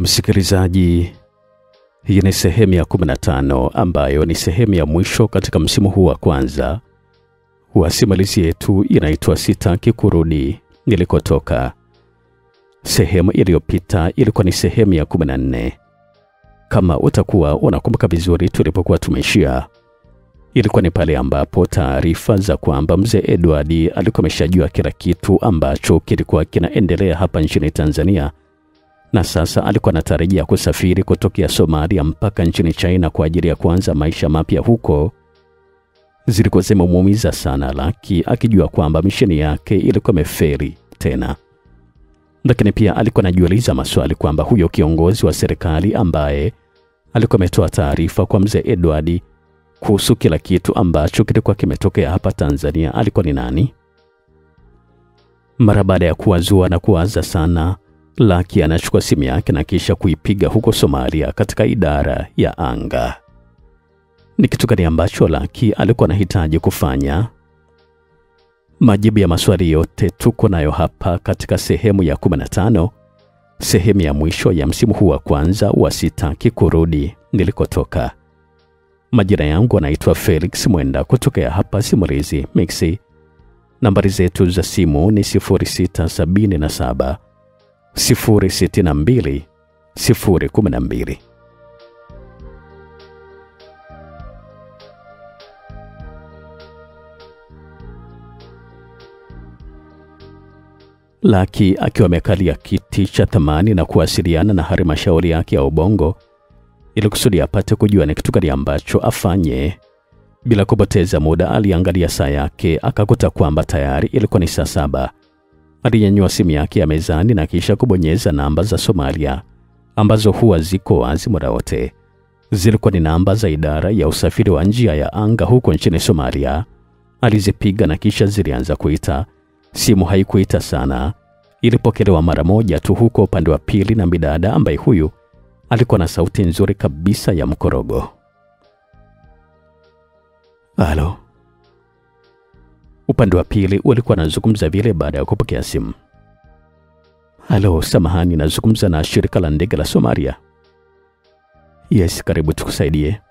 Msikilizaji, hii ni sehemu ya 15 ambayo ni sehemu ya mwisho katika msimu huu wa kwanza wa simulizi yetu inaitwa Sitaki Kurudi Nilikotoka. Sehemu iliyopita ilikuwa ni sehemu ya 14. Kama utakuwa unakumbuka vizuri tulipokuwa tumeshia, ilikuwa ni pale ambapo taarifa za kwamba mzee Edward alikuwa ameshajua kila kitu ambacho kilikuwa kinaendelea hapa nchini Tanzania, na sasa alikuwa anatarajia kusafiri kutokea Somalia mpaka nchini China kwa ajili ya kuanza maisha mapya huko, zilikuwa zimemuumiza sana Lucky, akijua kwamba misheni yake ilikuwa imefeli tena. Lakini pia alikuwa anajiuliza maswali kwamba huyo kiongozi wa serikali ambaye alikuwa ametoa taarifa kwa mzee Edward kuhusu kila kitu ambacho kilikuwa kimetokea hapa Tanzania alikuwa ni nani? Mara baada ya kuwazua na kuwaza sana, Lucky anachukua simu yake na kisha kuipiga huko Somalia katika idara ya anga. Ni kitu gani ambacho Lucky alikuwa anahitaji kufanya? Majibu ya maswali yote tuko nayo hapa katika sehemu ya 15, sehemu ya mwisho ya msimu huu wa kwanza wa Sitaki Kurudi Nilikotoka. Majina yangu anaitwa Felix Mwenda kutoka hapa Simulizi Mixi. Nambari zetu za simu ni 0677 062 012. Lucky akiwa amekalia kiti cha thamani na kuwasiliana na halmashauri yake ya Ubongo ili kusudi apate kujua ni kitu gani ambacho afanye. Bila kupoteza muda aliangalia saa yake akakuta kwamba tayari ilikuwa ni saa 7. Alinyanyua simu yake ya mezani na kisha kubonyeza namba za Somalia ambazo huwa ziko wazi muda wote. Zilikuwa ni namba za idara ya usafiri wa njia ya anga huko nchini Somalia. Alizipiga na kisha zilianza kuita. Simu haikuita sana, ilipokelewa mara moja tu huko upande wa pili na bidada ambaye huyu alikuwa na sauti nzuri kabisa ya mkorogo. Halo. Upande wa pili ulikuwa anazungumza vile baada ya kupokea simu. Halo, samahani, nazungumza na shirika la ndege la Somalia. Yes, karibu tukusaidie.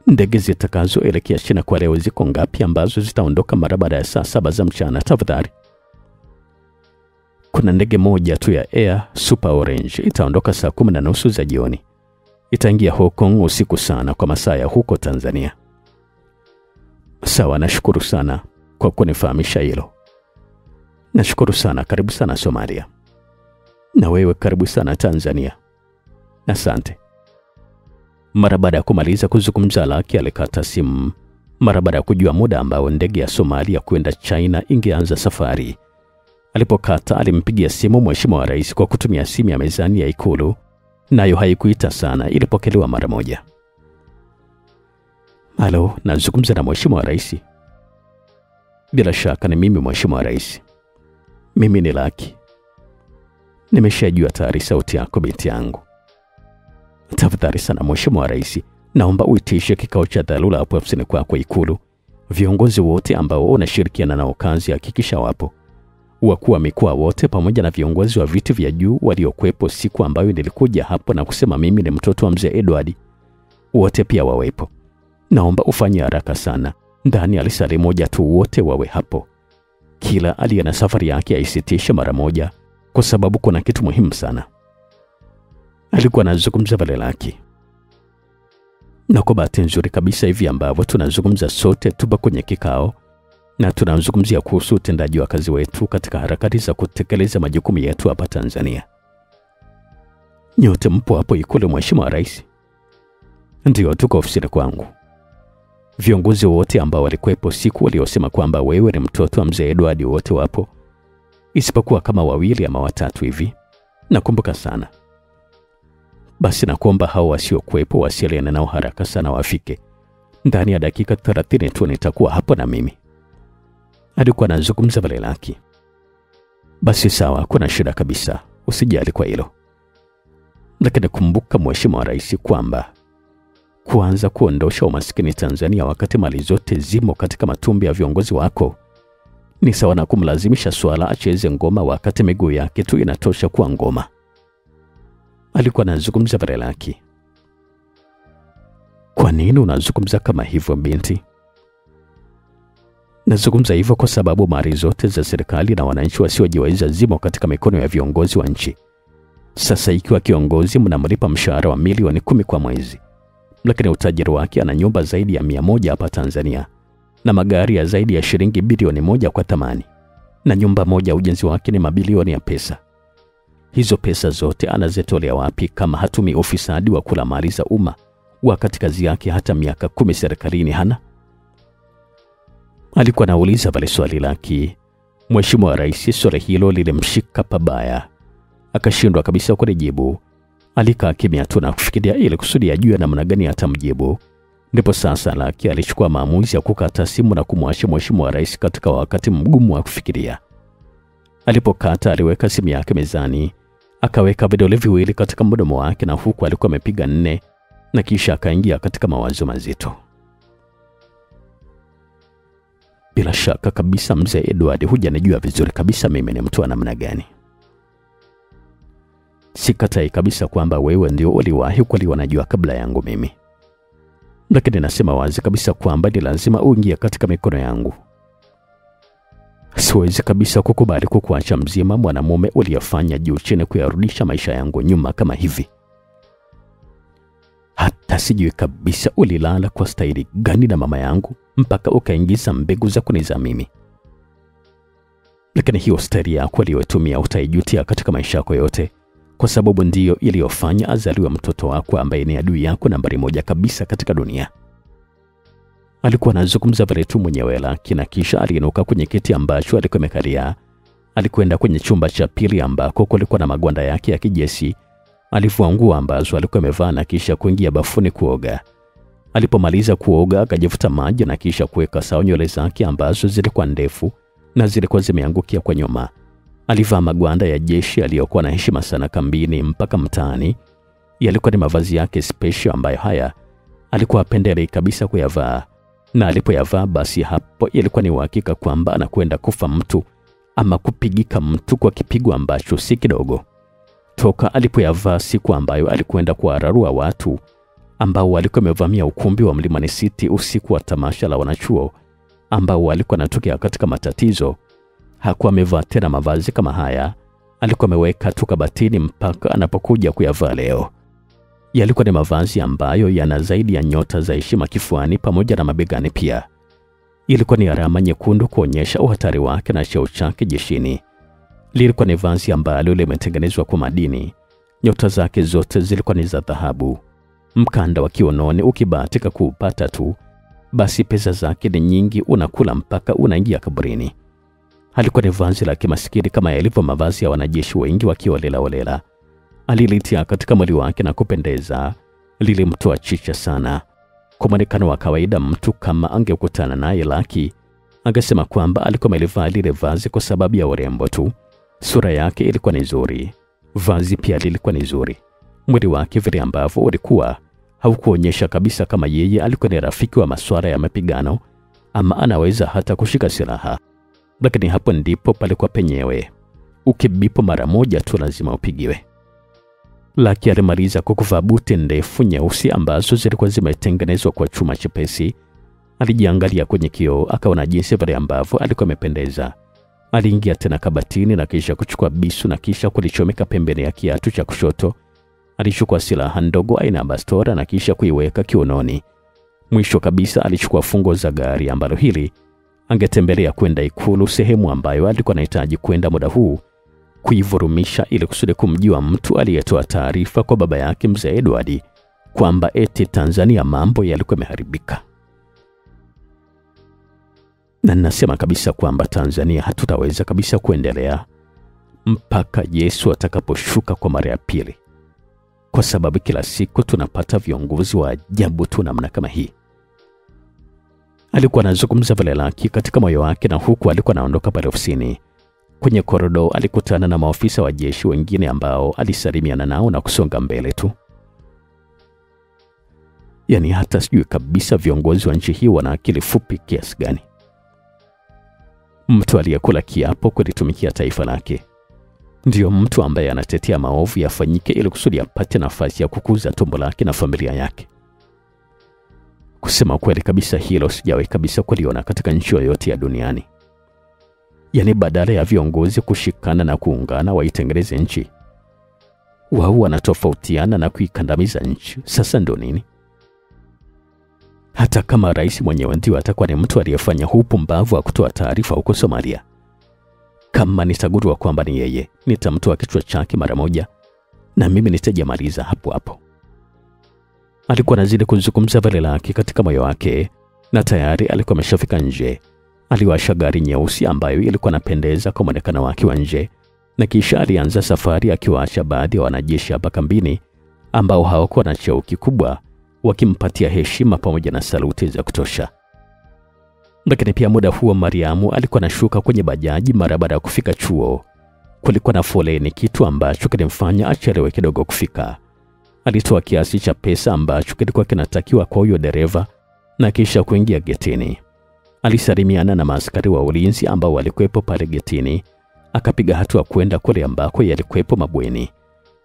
Ndege zitakazoelekea China kwa leo ziko ngapi ambazo zitaondoka mara baada ya saa 7 za mchana tafadhali? Kuna ndege moja tu ya Air Super Orange itaondoka saa 10:30 za jioni. Itaingia Hong Kong usiku sana kwa masaa ya huko Tanzania. Sawa, nashukuru sana kwa kunifahamisha hilo. Nashukuru sana, karibu sana Somalia. Na wewe karibu sana Tanzania. Asante. Mara baada ya kumaliza kuzungumza Lucky alikata simu. Mara baada ya kujua muda ambao ndege ya Somalia kwenda China ingeanza safari. Alipokata alimpigia simu Mheshimiwa Rais kwa kutumia simu ya mezani ya Ikulu, nayo haikuita sana, ilipokelewa mara moja. Halo, nazungumza na Mheshimiwa Rais. Bila shaka ni mimi Mheshimiwa Rais. Mimi ni Lucky. Nimeshajua tayari sauti yako binti yangu. Tafadhali sana Mheshimiwa Rais, naomba uitishe kikao cha dharura hapo ofisini kwako Ikulu. Viongozi wote ambao unashirikiana nao kazi hakikisha wapo. Wakuu wa mikoa wote pamoja na viongozi wa viti vya juu waliokuepo siku ambayo nilikuja hapo na kusema mimi ni mtoto wa mzee Edward, wote pia wawepo. Naomba ufanye haraka sana. Ndani ya lisali moja tu wote wawe hapo. Kila aliye na safari yake aisitishe mara moja kwa sababu kuna kitu muhimu sana. Alikuwa anazungumza vile Lucky. Na kwa bahati nzuri kabisa hivi ambavyo tunazungumza sote tupo kwenye kikao na tunazungumzia kuhusu utendaji wa kazi wetu katika harakati za kutekeleza majukumu yetu hapa Tanzania. Nyote mpo hapo Ikulu Mheshimiwa Rais? Ndio, tuko ofisini kwangu. Viongozi wote ambao walikuwepo siku waliosema kwamba wewe ni mtoto wa mzee Edward wote wapo, isipokuwa kama 2 ama 3 hivi. Nakumbuka sana. Basi nakuomba hao wasiokuwepo wasiliane nao haraka sana wafike. Ndani ya dakika 30 tu nitakuwa hapo na mimi. Alikuwa anazungumza vile Lucky. Basi sawa, kuna shida kabisa. Usijali kwa hilo. Lakini kumbuka Mheshimiwa Rais kwamba kuanza kuondosha umaskini Tanzania wakati mali zote zimo katika matumbi ya viongozi wako ni sawa na kumlazimisha swala acheze ngoma wakati miguu yake tu inatosha kuwa ngoma. Alikuwa anazungumza vile Laki. Kwa nini unazungumza kama hivyo binti? Nazungumza hivyo kwa sababu mali zote za serikali na wananchi wasiojiweza zimo katika mikono ya viongozi wa nchi. Sasa ikiwa kiongozi mnamlipa mshahara wa milioni 10 kwa mwezi, lakini utajiri wake ana nyumba zaidi ya 100 hapa Tanzania na magari ya zaidi ya shilingi bilioni 1 kwa thamani, na nyumba moja ujenzi wake ni mabilioni ya pesa. Hizo pesa zote anazitolea wapi kama hatumi ufisadi wa kula mali za umma wakati kazi yake hata miaka 10 serikalini hana? Alikuwa anauliza pale swali Laki. Mheshimiwa Rais swali hilo lilimshika pabaya. Akashindwa kabisa kulijibu. Alikaa kimya tu na kufikiria ili kusudi ajue namna gani atamjibu. Ndipo sasa Laki alichukua maamuzi ya kukata simu na kumwacha Mheshimiwa Rais katika wakati mgumu wa kufikiria. Alipokata aliweka simu yake mezani, akaweka vidole viwili katika mdomo wake na huku alikuwa amepiga 4 na kisha akaingia katika mawazo mazito. Bila shaka kabisa mzee Edward, hujanijua vizuri kabisa mimi ni mtu wa namna gani. Sikatai kabisa kwamba wewe ndio uliwahi kuliwa najua kabla yangu mimi. Lakini nasema wazi kabisa kwamba ni lazima uingie katika mikono yangu. Siwezi kabisa kukubali kukuacha mzima mwanamume uliyofanya juu chini kuyarudisha maisha yangu nyuma kama hivi. Hata sijui kabisa ulilala kwa staili gani na mama yangu mpaka ukaingiza mbegu za kuniza mimi. Lakini hiyo staili yako uliyotumia utaijutia katika maisha yako yote, kwa sababu ndiyo iliyofanya azaliwe mtoto wako ambaye ni adui yako nambari 1 kabisa katika dunia. Alikuwa anazungumza vile tu mwenyewe Laki, na kisha aliinuka kwenye kiti ambacho alikuwa amekalia. Alikwenda kwenye chumba cha pili ambako kulikuwa na magwanda yake ya kijeshi. Alivua nguo ambazo alikuwa amevaa na kisha kuingia bafuni kuoga. Alipomaliza kuoga akajifuta maji na kisha kuweka sawa nywele zake ambazo zilikuwa ndefu na zilikuwa zimeangukia kwa nyuma. Alivaa magwanda ya jeshi aliyokuwa na heshima sana kambini mpaka mtaani. Yalikuwa ni mavazi yake special ambayo haya alikuwa apendelei kabisa kuyavaa, na alipoyavaa basi hapo ilikuwa ni uhakika kwamba anakwenda kufa mtu ama kupigika mtu kwa kipigo ambacho si kidogo. Toka alipoyavaa siku ambayo alikwenda kuwararua watu ambao walikuwa wamevamia ukumbi wa Mlimani City usiku wa tamasha la wanachuo ambao walikuwa wanatokea katika matatizo, hakuwa amevaa tena mavazi kama haya. Alikuwa ameweka tu kabatini mpaka anapokuja kuyavaa leo. Yalikuwa ni mavazi ambayo yana zaidi ya nyota za heshima kifuani pamoja na mabegani pia. Ilikuwa ni alama nyekundu kuonyesha uhatari wake na cheo chake jeshini. Lilikuwa ni vazi ambalo limetengenezwa kwa madini. Nyota zake zote zilikuwa ni za dhahabu. Mkanda wa kiunoni ukibahatika kuupata tu, basi pesa zake ni nyingi, unakula mpaka unaingia kaburini. Halikuwa ni vazi la kimaskini kama yalivyo mavazi ya wanajeshi wengi wakiolela. Alilitia katika mwili wake na kupendeza. Lilimtoa chicha sana. Kwa mwonekano wa kawaida, mtu kama angekutana naye Laki angesema kwamba alikuwa amelivaa lile vazi kwa sababu ya urembo tu. Sura yake ilikuwa ni nzuri, vazi pia lilikuwa ni nzuri. Mwili wake vile ambavyo ulikuwa haukuonyesha kabisa kama yeye alikuwa ni rafiki wa masuala ya mapigano ama anaweza hata kushika silaha. Lakini hapo ndipo palikuwa penyewe. Ukibipo mara moja tu lazima upigiwe. Laki alimaliza kuvaa buti ndefu nyeusi ambazo zilikuwa zimetengenezwa kwa chuma chepesi. Alijiangalia kwenye kioo akaona jinsi vile ambavyo alikuwa amependeza. Aliingia tena kabatini na kisha kuchukua bisu na kisha kulichomeka pembeni ya kiatu cha kushoto. Alichukua silaha ndogo aina ya bastora na kisha kuiweka kiunoni. Mwisho kabisa alichukua fungo za gari ambalo hili angetembelea kwenda Ikulu, sehemu ambayo alikuwa anahitaji kwenda muda huu kuivurumisha ili kusudi kumjua mtu aliyetoa taarifa kwa baba yake mzee Edward kwamba eti Tanzania mambo yalikuwa yameharibika. Na nasema kabisa kwamba Tanzania hatutaweza kabisa kuendelea mpaka Yesu atakaposhuka kwa mara ya pili, kwa sababu kila siku tunapata viongozi wa ajabu tu namna kama hii. Alikuwa anazungumza vile Laki katika moyo wake, na huku alikuwa anaondoka pale ofisini. Kwenye korido alikutana na maofisa wa jeshi wengine ambao alisalimiana nao na kusonga mbele tu. Yaani hata sijui kabisa viongozi wa nchi hii wana akili fupi kiasi gani. Mtu aliyekula kiapo kulitumikia taifa lake, Ndiyo mtu ambaye anatetea maovu yafanyike ili kusudi apate nafasi ya kukuza tumbo lake na familia yake. Kusema kweli kabisa, hilo sijawahi kabisa kuliona katika nchi yoyote ya duniani. Yaani badala ya viongozi kushikana na kuungana waitengeneze nchi, wao wanatofautiana na kuikandamiza nchi. Sasa ndo nini? Hata kama rais mwenyewe ndio atakuwa ni mtu aliyefanya upumbavu wa kutoa taarifa huko Somalia, kama nitagundua kwamba ni yeye, nitamtoa kichwa chake mara moja na mimi nitajamaliza hapo hapo. Alikuwa anazidi kuzungumza vile lake katika moyo wake, na tayari alikuwa ameshafika nje. Aliwasha gari nyeusi ambayo ilikuwa inapendeza kwa muonekano wake wa nje, na kisha alianza safari akiwaacha baadhi ya wanajeshi hapa kambini ambao hawakuwa na cheo kikubwa, wakimpatia heshima pamoja na saluti za kutosha. Lakini pia muda huo Mariamu alikuwa anashuka kwenye bajaji mara baada ya kufika chuo. Kulikuwa na foleni, kitu ambacho kilimfanya achelewe kidogo kufika. Alitoa kiasi cha pesa ambacho kilikuwa kinatakiwa kwa huyo dereva na kisha kuingia getini. Alisalimiana na maaskari wa ulinzi ambao walikuwepo pale getini, akapiga hatua kwenda kule ambako yalikuwepo mabweni.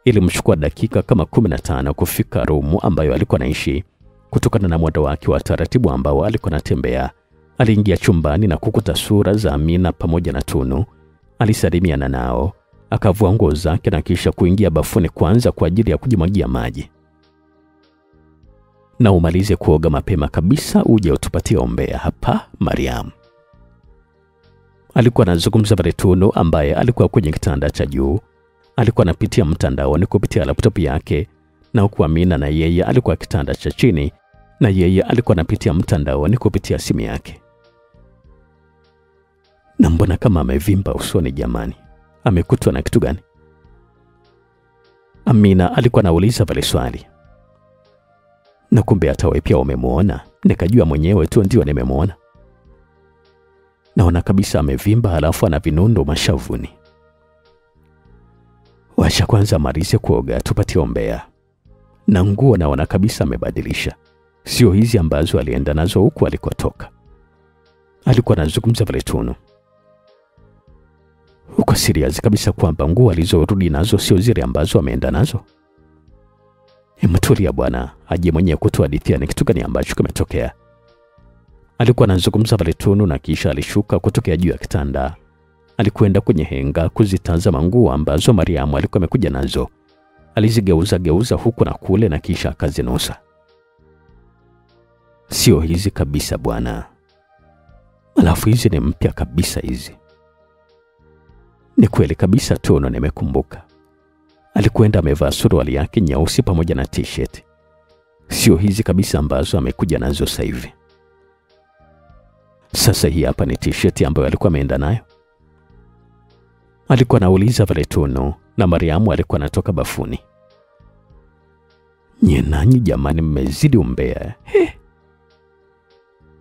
Ilimchukua dakika kama 15 kufika rumu ambayo alikuwa anaishi kutokana na mwendo wake wa taratibu ambao alikuwa anatembea. Aliingia chumbani na kukuta sura za Amina pamoja na Tunu. Alisalimiana nao, akavua nguo zake na kisha kuingia bafuni kwanza kwa ajili ya kujimwagia maji. Na umalize kuoga mapema kabisa uje utupatie ombea hapa, Mariam. Alikuwa anazungumza na Tunu ambaye alikuwa kwenye kitanda cha juu. Alikuwa anapitia mtandaoni kupitia laptop yake, na huku Amina na yeye alikuwa kitanda cha chini na yeye alikuwa anapitia mtandaoni kupitia simu yake. Na mbona kama amevimba usoni jamani? Amekutwa na kitu gani? Amina alikuwa anauliza pale swali. Na kumbe hata wewe pia umemuona? Nikajua mwenyewe tu ndio nimemuona. Naona kabisa amevimba, halafu ana vinundo mashavuni. Washa kwanza malize kuoga tupatie ombea. Na nguo naona kabisa amebadilisha, sio hizi ambazo alienda nazo huku alikotoka. Alikuwa anazungumza pale Tunu. Uko serious kabisa kwamba nguo alizorudi nazo sio zile ambazo ameenda nazo? Mtulia bwana, aje mwenyewe kutuhadithia ni kitu gani ambacho kimetokea. Alikuwa anazungumza pale Tunu na kisha alishuka kutokea juu ya kitanda. Alikwenda kwenye henga kuzitazama nguo ambazo Mariamu alikuwa amekuja nazo. Alizigeuza huku na kule na kisha akazinusa. Sio hizi kabisa bwana. Alafu hizi ni mpya kabisa hizi. Ni kweli kabisa Tunu, nimekumbuka. Alikwenda amevaa suruali yake nyeusi pamoja na t-shirt. Sio hizi kabisa ambazo amekuja nazo sasa hivi. Sasa hii hapa ni t-shirt ambayo alikuwa ameenda nayo. Alikuwa anauliza pale Tunu, na Mariamu alikuwa anatoka bafuni. Nanyi jamani, mmezidi umbea.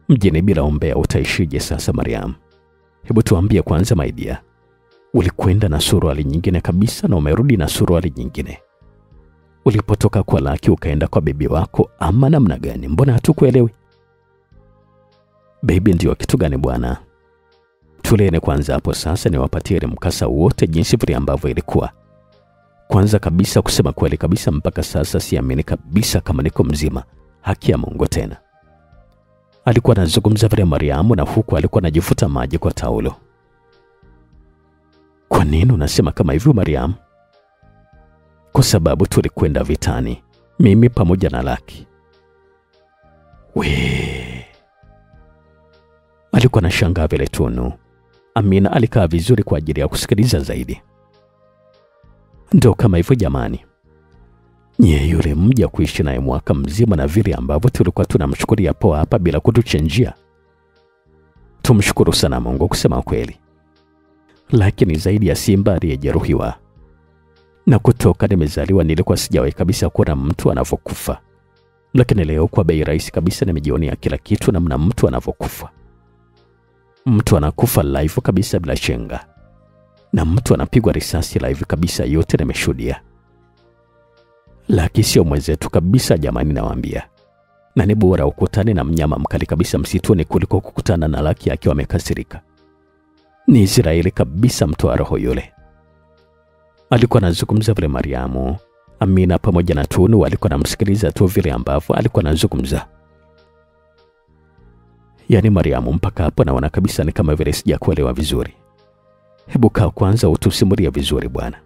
Mjini bila umbea utaishije sasa Mariamu? Hebu tuambie kwanza my dear. Ulikwenda na suruali nyingine kabisa na umerudi na suruali nyingine. Ulipotoka kwa Laki ukaenda kwa bibi wako ama namna gani? Mbona hatukuelewi? Baby ndio kitu gani bwana? Tulene kwanza hapo sasa niwapatie mkasa wote jinsi vile ambavyo ilikuwa. Kwanza kabisa, kusema kweli kabisa, mpaka sasa siamini kabisa kama niko mzima. Haki ya Mungu tena. Alikuwa anazungumza vile Mariamu na huku alikuwa anajifuta maji kwa taulo. Kwa nini unasema kama hivyo Mariamu? Kwa sababu tulikwenda vitani, mimi pamoja na Laki. Alikuwa anashangaa vile Tunu. Amina alikaa vizuri kwa ajili ya kusikiliza zaidi. Ndio kama hivyo jamani. Nye yule mja kuishi naye mwaka mzima na vile ambavyo tulikuwa tunamshukuria poa hapa bila kutuchenjia. Tumshukuru sana Mungu kusema kweli. Lakini zaidi ya simba aliyejeruhiwa. Na kutoka nimezaliwa nilikuwa sijawahi kabisa kuona mtu anavyokufa. Lakini leo kwa bei rahisi kabisa nimejionea kila kitu namna mtu anavyokufa. Mtu anakufa live kabisa bila chenga. Na mtu anapigwa risasi live kabisa, yote nimeshuhudia. Laki sio mwenzetu kabisa jamani, nawaambia. Na ni bora ukutane na mnyama mkali kabisa msituni kuliko kukutana na Laki akiwa amekasirika. Ni Israeli kabisa mtu wa roho yule. Alikuwa anazungumza vile Mariamu, Amina pamoja na Tunu walikuwa namsikiliza tu vile ambavyo alikuwa anazungumza. Yaani Mariamu, mpaka hapo naona kabisa ni kama vile sijakuelewa vizuri. Hebu kaa kwanza utusimulie vizuri bwana.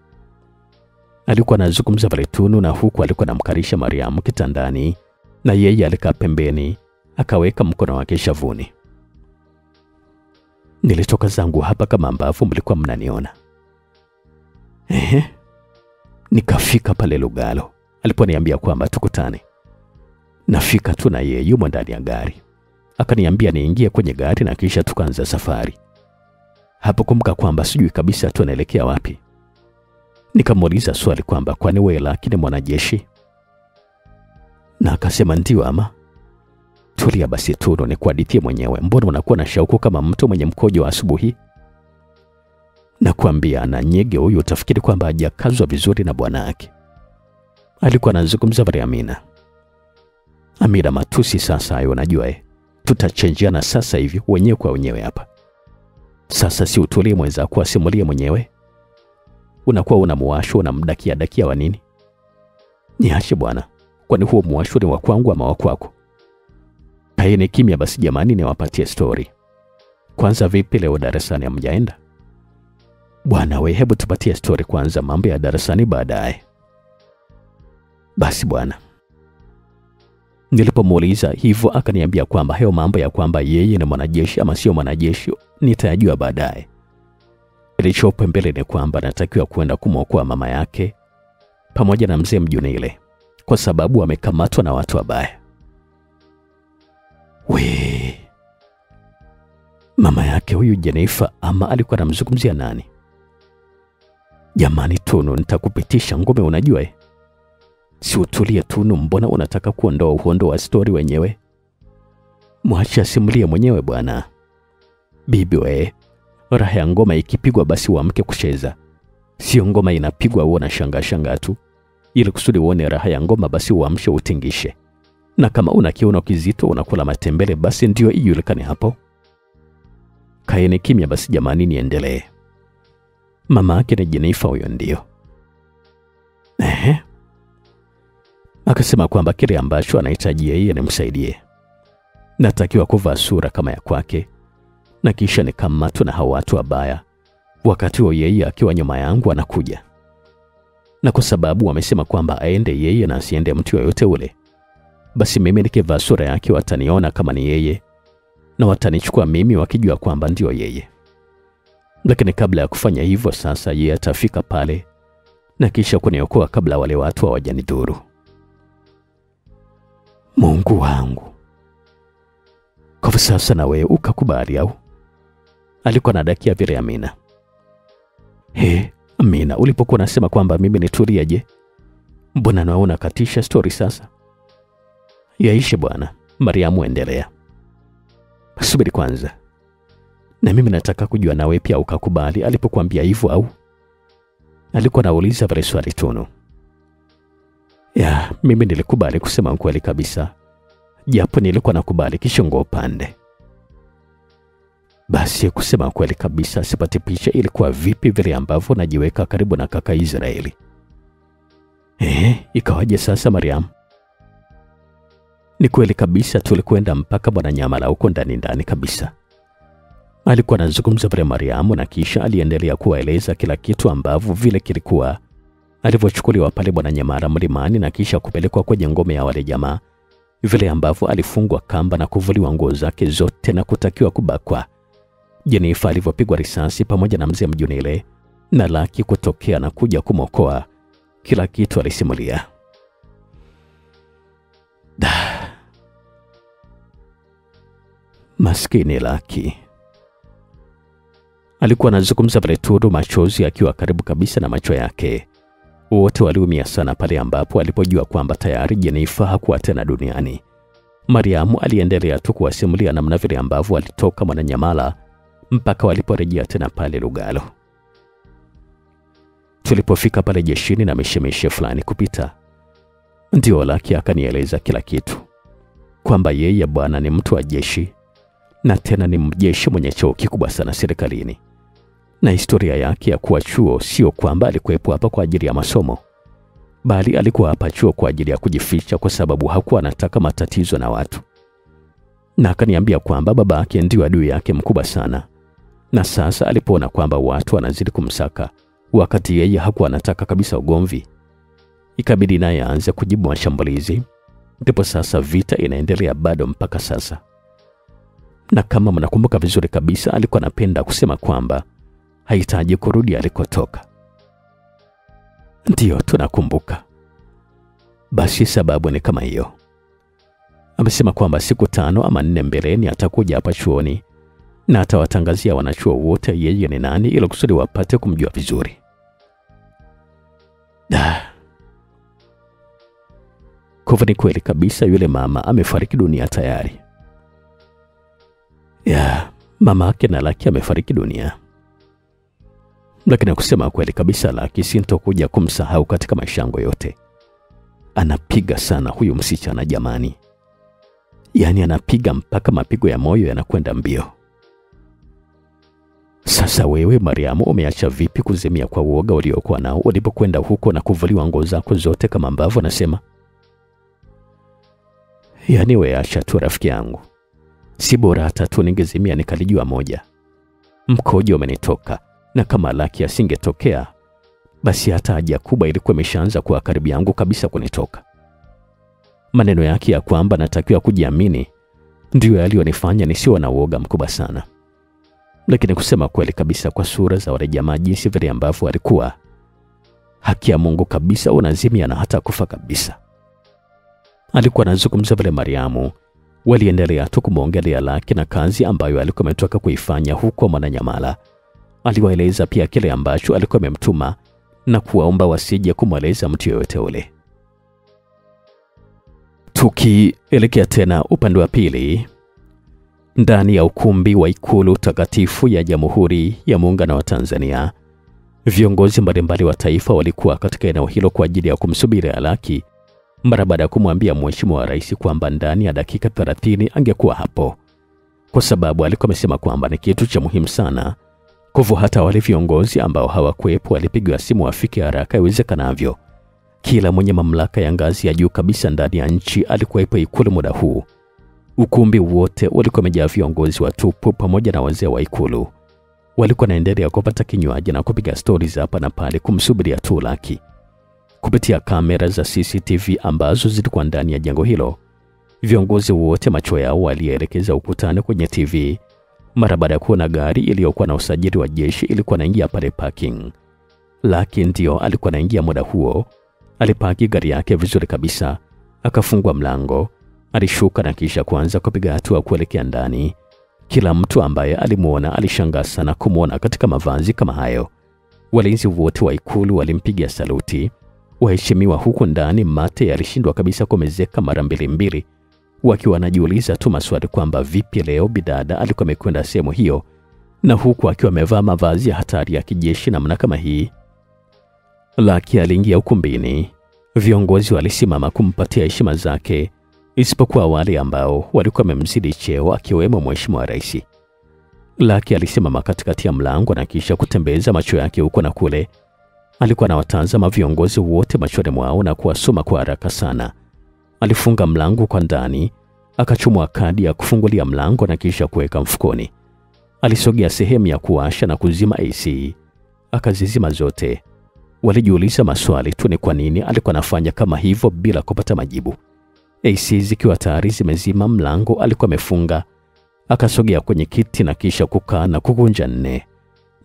Alikuwa anazungumza vile Tunu na huku alikuwa anamkarisha Mariamu kitandani na yeye alikaa pembeni akaweka mkono wake shavuni. Nilitoka zangu hapa kama ambavyo mlikuwa mnaniona. Nikafika pale Lugalo aliponiambia kwamba tukutane. Nafika tu na yeye yumo ndani ya gari. Akaniambia niingie kwenye gari na kisha tukaanza safari. Hapo kumbuka kwamba sijui kabisa tunaelekea wapi. Nikamuuliza swali kwamba kwani wewe lakini mwanajeshi? Na akasema ndio ama. Tulia basi Tunu nikuhadithie mwenyewe, mbona unakuwa na shauku kama mtu mwenye mkojo wa asubuhi? Nakwambia na nyege huyu utafikiri kwamba hajakazwa vizuri na bwana yake. Alikuwa anazungumza vile Amina. Amina, matusi sasa hayo unajua tutachenjiana sasa hivi wenyewe kwa wenyewe hapa. Sasa si utulie mwenzako asimulie mwenyewe. Unakuwa unamuwasho na dakia wa nini? Niache bwana. Kwani huo muwasho ni wa kwangu ama wa kwako? Kaeni kimya basi jamani niwapatie story. Kwanza vipi leo darasani hamjaenda? Bwana we, hebu tupatie story kwanza, mambo ya darasani baadaye. Basi bwana. Nilipomuuliza hivyo akaniambia kwamba hayo mambo ya kwamba yeye ni mwanajeshi ama sio mwanajeshi nitajua baadaye. Kilichopo mbele ni kwamba natakiwa kwenda kumwokoa mama yake pamoja na mzee Mjunile kwa sababu wamekamatwa na watu wabaya. We, mama yake huyu Jennifer ama alikuwa anamzungumzia nani? Jamani Tunu, nitakupitisha ngome unajua Si utulie Tunu, mbona unataka kuondoa uhondo wa story wenyewe? Mwacha simulie mwenyewe bwana. Bibi we, raha ya ngoma ikipigwa basi uamke kucheza. Sio ngoma inapigwa uona shanga tu. Ili kusudi uone raha ya ngoma basi uamshe utingishe. Na kama una kiuno kizito unakula matembele basi ndio ijulikane hapo. Kaeni kimya basi jamani niendelee. Mama yake ni Jennifer huyo ndio. Akasema kwamba kile ambacho anahitaji yeye nimsaidie. Natakiwa kuvaa sura kama ya kwake. Na kisha nikamatwa na hao watu wabaya. Wakati huo yeye akiwa nyuma yangu anakuja. Na kwa sababu wamesema kwamba aende yeye na asiende mtu yoyote ule, basi mimi nikivaa sura yake wataniona kama ni yeye na watanichukua mimi wakijua kwamba ndio yeye. Lakini kabla ya kufanya hivyo sasa yeye atafika pale na kisha kuniokoa kabla wale watu hawajanidhuru. Mungu wangu. Kwa sasa na wewe ukakubali au? Alikuwa anadakia vile Amina. Amina, ulipokuwa unasema kwamba mimi nitulie je? Mbona naona katisha story sasa? Yaishe bwana. Mariamu endelea. Subiri kwanza. Na mimi nataka kujua nawe pia ukakubali alipokuambia hivyo au? Alikuwa anauliza vile swali Tunu. Mimi nilikubali kusema ukweli kabisa. Japo nilikuwa nakubali kishongo upande. Basi kusema kweli kabisa sipati picha ilikuwa vipi vile ambavyo najiweka karibu na kaka Israeli. Ikawaje sasa Mariam? Ni kweli kabisa tulikwenda mpaka Bwana Nyamala huko ndani kabisa. Alikuwa anazungumza vile Mariamu na kisha aliendelea kueleza kila kitu ambavyo vile kilikuwa. Alivyochukuliwa pale Bwana Nyamala mlimani na kisha kupelekwa kwenye ngome ya wale jamaa. Vile ambavyo alifungwa kamba na kuvuliwa nguo zake zote na kutakiwa kubakwa. Jennifer alivyopigwa risasi pamoja na mzee Mjunile na Laki kutokea na kuja kumokoa. Kila kitu alisimulia. Maskini Laki. Alikuwa anazungumza pale Tunu, machozi akiwa karibu kabisa na macho yake. Wote waliumia sana pale ambapo alipojua kwamba tayari Jennifer hakuwa tena duniani. Mariamu aliendelea tu kuwasimulia namna vile ambavyo alitoka Mwananyamala mpaka waliporejea tena pale Lugalo. Tulipofika pale jeshini na mishemishe fulani kupita, ndio Laki akanieleza kila kitu. Kwamba yeye bwana ni mtu wa jeshi na tena ni mjeshi mwenye cheo kikubwa sana serikalini. Na historia yake ya kuwa chuo sio kwamba alikuwepo hapa kwa ajili ya masomo, bali alikuwa hapa chuo kwa ajili ya kujificha kwa sababu hakuwa anataka matatizo na watu. Na akaniambia kwamba baba yake ndio adui yake mkubwa sana. Na sasa alipoona kwamba watu wanazidi kumsaka wakati yeye hakuwa anataka kabisa ugomvi, ikabidi naye aanze kujibu mashambulizi. Ndipo sasa vita inaendelea bado mpaka sasa. Na kama mnakumbuka vizuri kabisa, alikuwa anapenda kusema kwamba hahitaji kurudi alikotoka. Ndiyo, tunakumbuka. Basi sababu ni kama hiyo. Amesema kwamba siku 5 ama 4 mbeleni atakuja hapa chuoni na atawatangazia wanachuo wote yeye ni nani ili kusudi wapate kumjua vizuri. Kwa ni kweli kabisa, yule mama amefariki dunia tayari. Mama yake na Lucky amefariki dunia. Lakini kusema kweli kabisa, Lucky sintokuja kumsahau katika maisha yangu yote. Anapiga sana huyu msichana jamani. Yaani anapiga mpaka mapigo ya moyo yanakwenda mbio. Sasa wewe Mariamu, umeacha vipi kuzimia kwa uoga uliokuwa nao ulipokwenda huko na kuvuliwa nguo zako zote kama ambavyo nasema? Yaani wewe acha tu rafiki yangu. Si bora hata tu ningezimia nikalijua moja. Mkojo umenitoka, na kama Lucky asingetokea, basi hata haja kubwa ilikuwa imeshaanza kuwa karibu yangu kabisa kunitoka. Maneno yake ya kwamba natakiwa kujiamini ndio yalionifanya nisiwe na uoga mkubwa sana. Lakini kusema kweli kabisa, kwa sura za wale jamaa jinsi vile ambavyo walikuwa, haki ya Mungu kabisa unazimia na hata kufa kabisa. Alikuwa anazungumza vile Mariamu, waliendelea tu kumwongelea Lucky na kazi ambayo alikuwa ametoka kuifanya huko Mwananyamala. Aliwaeleza pia kile ambacho alikuwa amemtuma na kuwaomba wasije kumweleza mtu yeyote ule. Tukielekea tena upande wa pili, ndani ya ukumbi wa Ikulu takatifu ya Jamhuri ya Muungano wa Tanzania, viongozi mbalimbali wa taifa walikuwa katika eneo hilo kwa ajili ya kumsubiri Lucky mara baada ya kumwambia Mheshimiwa Rais kwamba ndani ya dakika 30 angekuwa hapo, kwa sababu alikuwa amesema kwamba ni kitu cha muhimu sana. Kwa hivyo hata wale viongozi ambao hawakuwepo walipigiwa simu wafike haraka iwezekanavyo. Kila mwenye mamlaka ya ngazi ya juu kabisa ndani ya nchi alikuwepo Ikulu muda huu. Ukumbi wote ulikuwa umejaa viongozi watupu pamoja na wazee wa Ikulu. Walikuwa naendelea kupata kinywaji na kupiga stories hapa na pale kumsubiria tu Lucky. Kupitia kamera za CCTV ambazo zilikuwa ndani ya jengo hilo, viongozi wote macho yao walielekeza ukutani kwenye TV mara baada ya kuona gari iliyokuwa na usajili wa jeshi ilikuwa inaingia pale parking. Lucky ndio alikuwa anaingia muda huo. Alipaki gari yake vizuri kabisa, akafungua mlango, alishuka na kisha kuanza kupiga hatua kuelekea ndani. Kila mtu ambaye alimuona alishangaa sana kumuona katika mavazi kama hayo. Walinzi wote wa Ikulu walimpigia saluti. Waheshimiwa huko ndani mate yalishindwa kabisa kumezeka mara mbili, wakiwa wanajiuliza tu maswali kwamba vipi leo bidada alikuwa amekwenda sehemu hiyo na huku akiwa amevaa mavazi ya hatari ya kijeshi namna kama hii. Lucky aliingia ukumbini. Viongozi walisimama kumpatia heshima zake, isipokuwa wale ambao walikuwa wamemzidi cheo akiwemo Mheshimiwa Rais. Lucky alisimama katikati ya mlango na kisha kutembeza macho yake huko na kule. Alikuwa anawatazama viongozi wote machoni mwao na kuwasoma kwa haraka sana. Alifunga mlango kwa ndani, akachukua kadi ya kufungulia mlango na kisha kuweka mfukoni. Alisogea sehemu ya kuwasha na kuzima AC, akazizima zote. Walijiuliza maswali tu ni kwa nini alikuwa anafanya kama hivyo bila kupata majibu. AC zikiwa tayari zimezima, mlango alikuwa amefunga. Akasogea kwenye kiti na kisha kukaa na kukunja nne.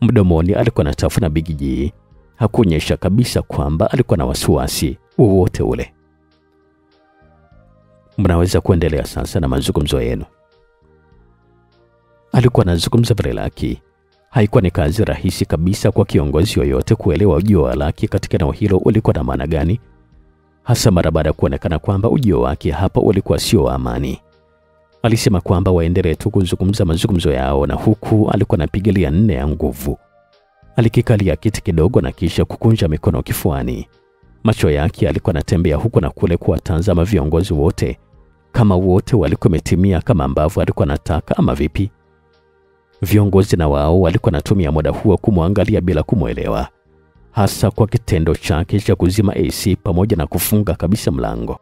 Mdomoni alikuwa anatafuna bigiji. Hakuonyesha kabisa kwamba alikuwa na wasiwasi wowote ule. Mnaweza kuendelea sasa na mazungumzo yenu. Alikuwa anazungumza vile Lucky. Haikuwa ni kazi rahisi kabisa kwa kiongozi yoyote kuelewa ujio wa Lucky katika eneo hilo ulikuwa na maana gani, hasa mara baada ya kuonekana kwamba ujio wake hapa ulikuwa sio wa amani. Alisema kwamba waendelee tu kuzungumza mazungumzo yao, na huku alikuwa anapigilia nne ya nguvu. Alikikalia kiti kidogo na kisha kukunja mikono kifuani. Macho yake alikuwa anatembea huko na kule kuwatazama viongozi wote, kama wote walikuwa wametimia kama ambavyo alikuwa anataka ama vipi. Viongozi na wao walikuwa natumia muda huo kumwangalia bila kumwelewa, hasa kwa kitendo chake cha kuzima AC pamoja na kufunga kabisa mlango.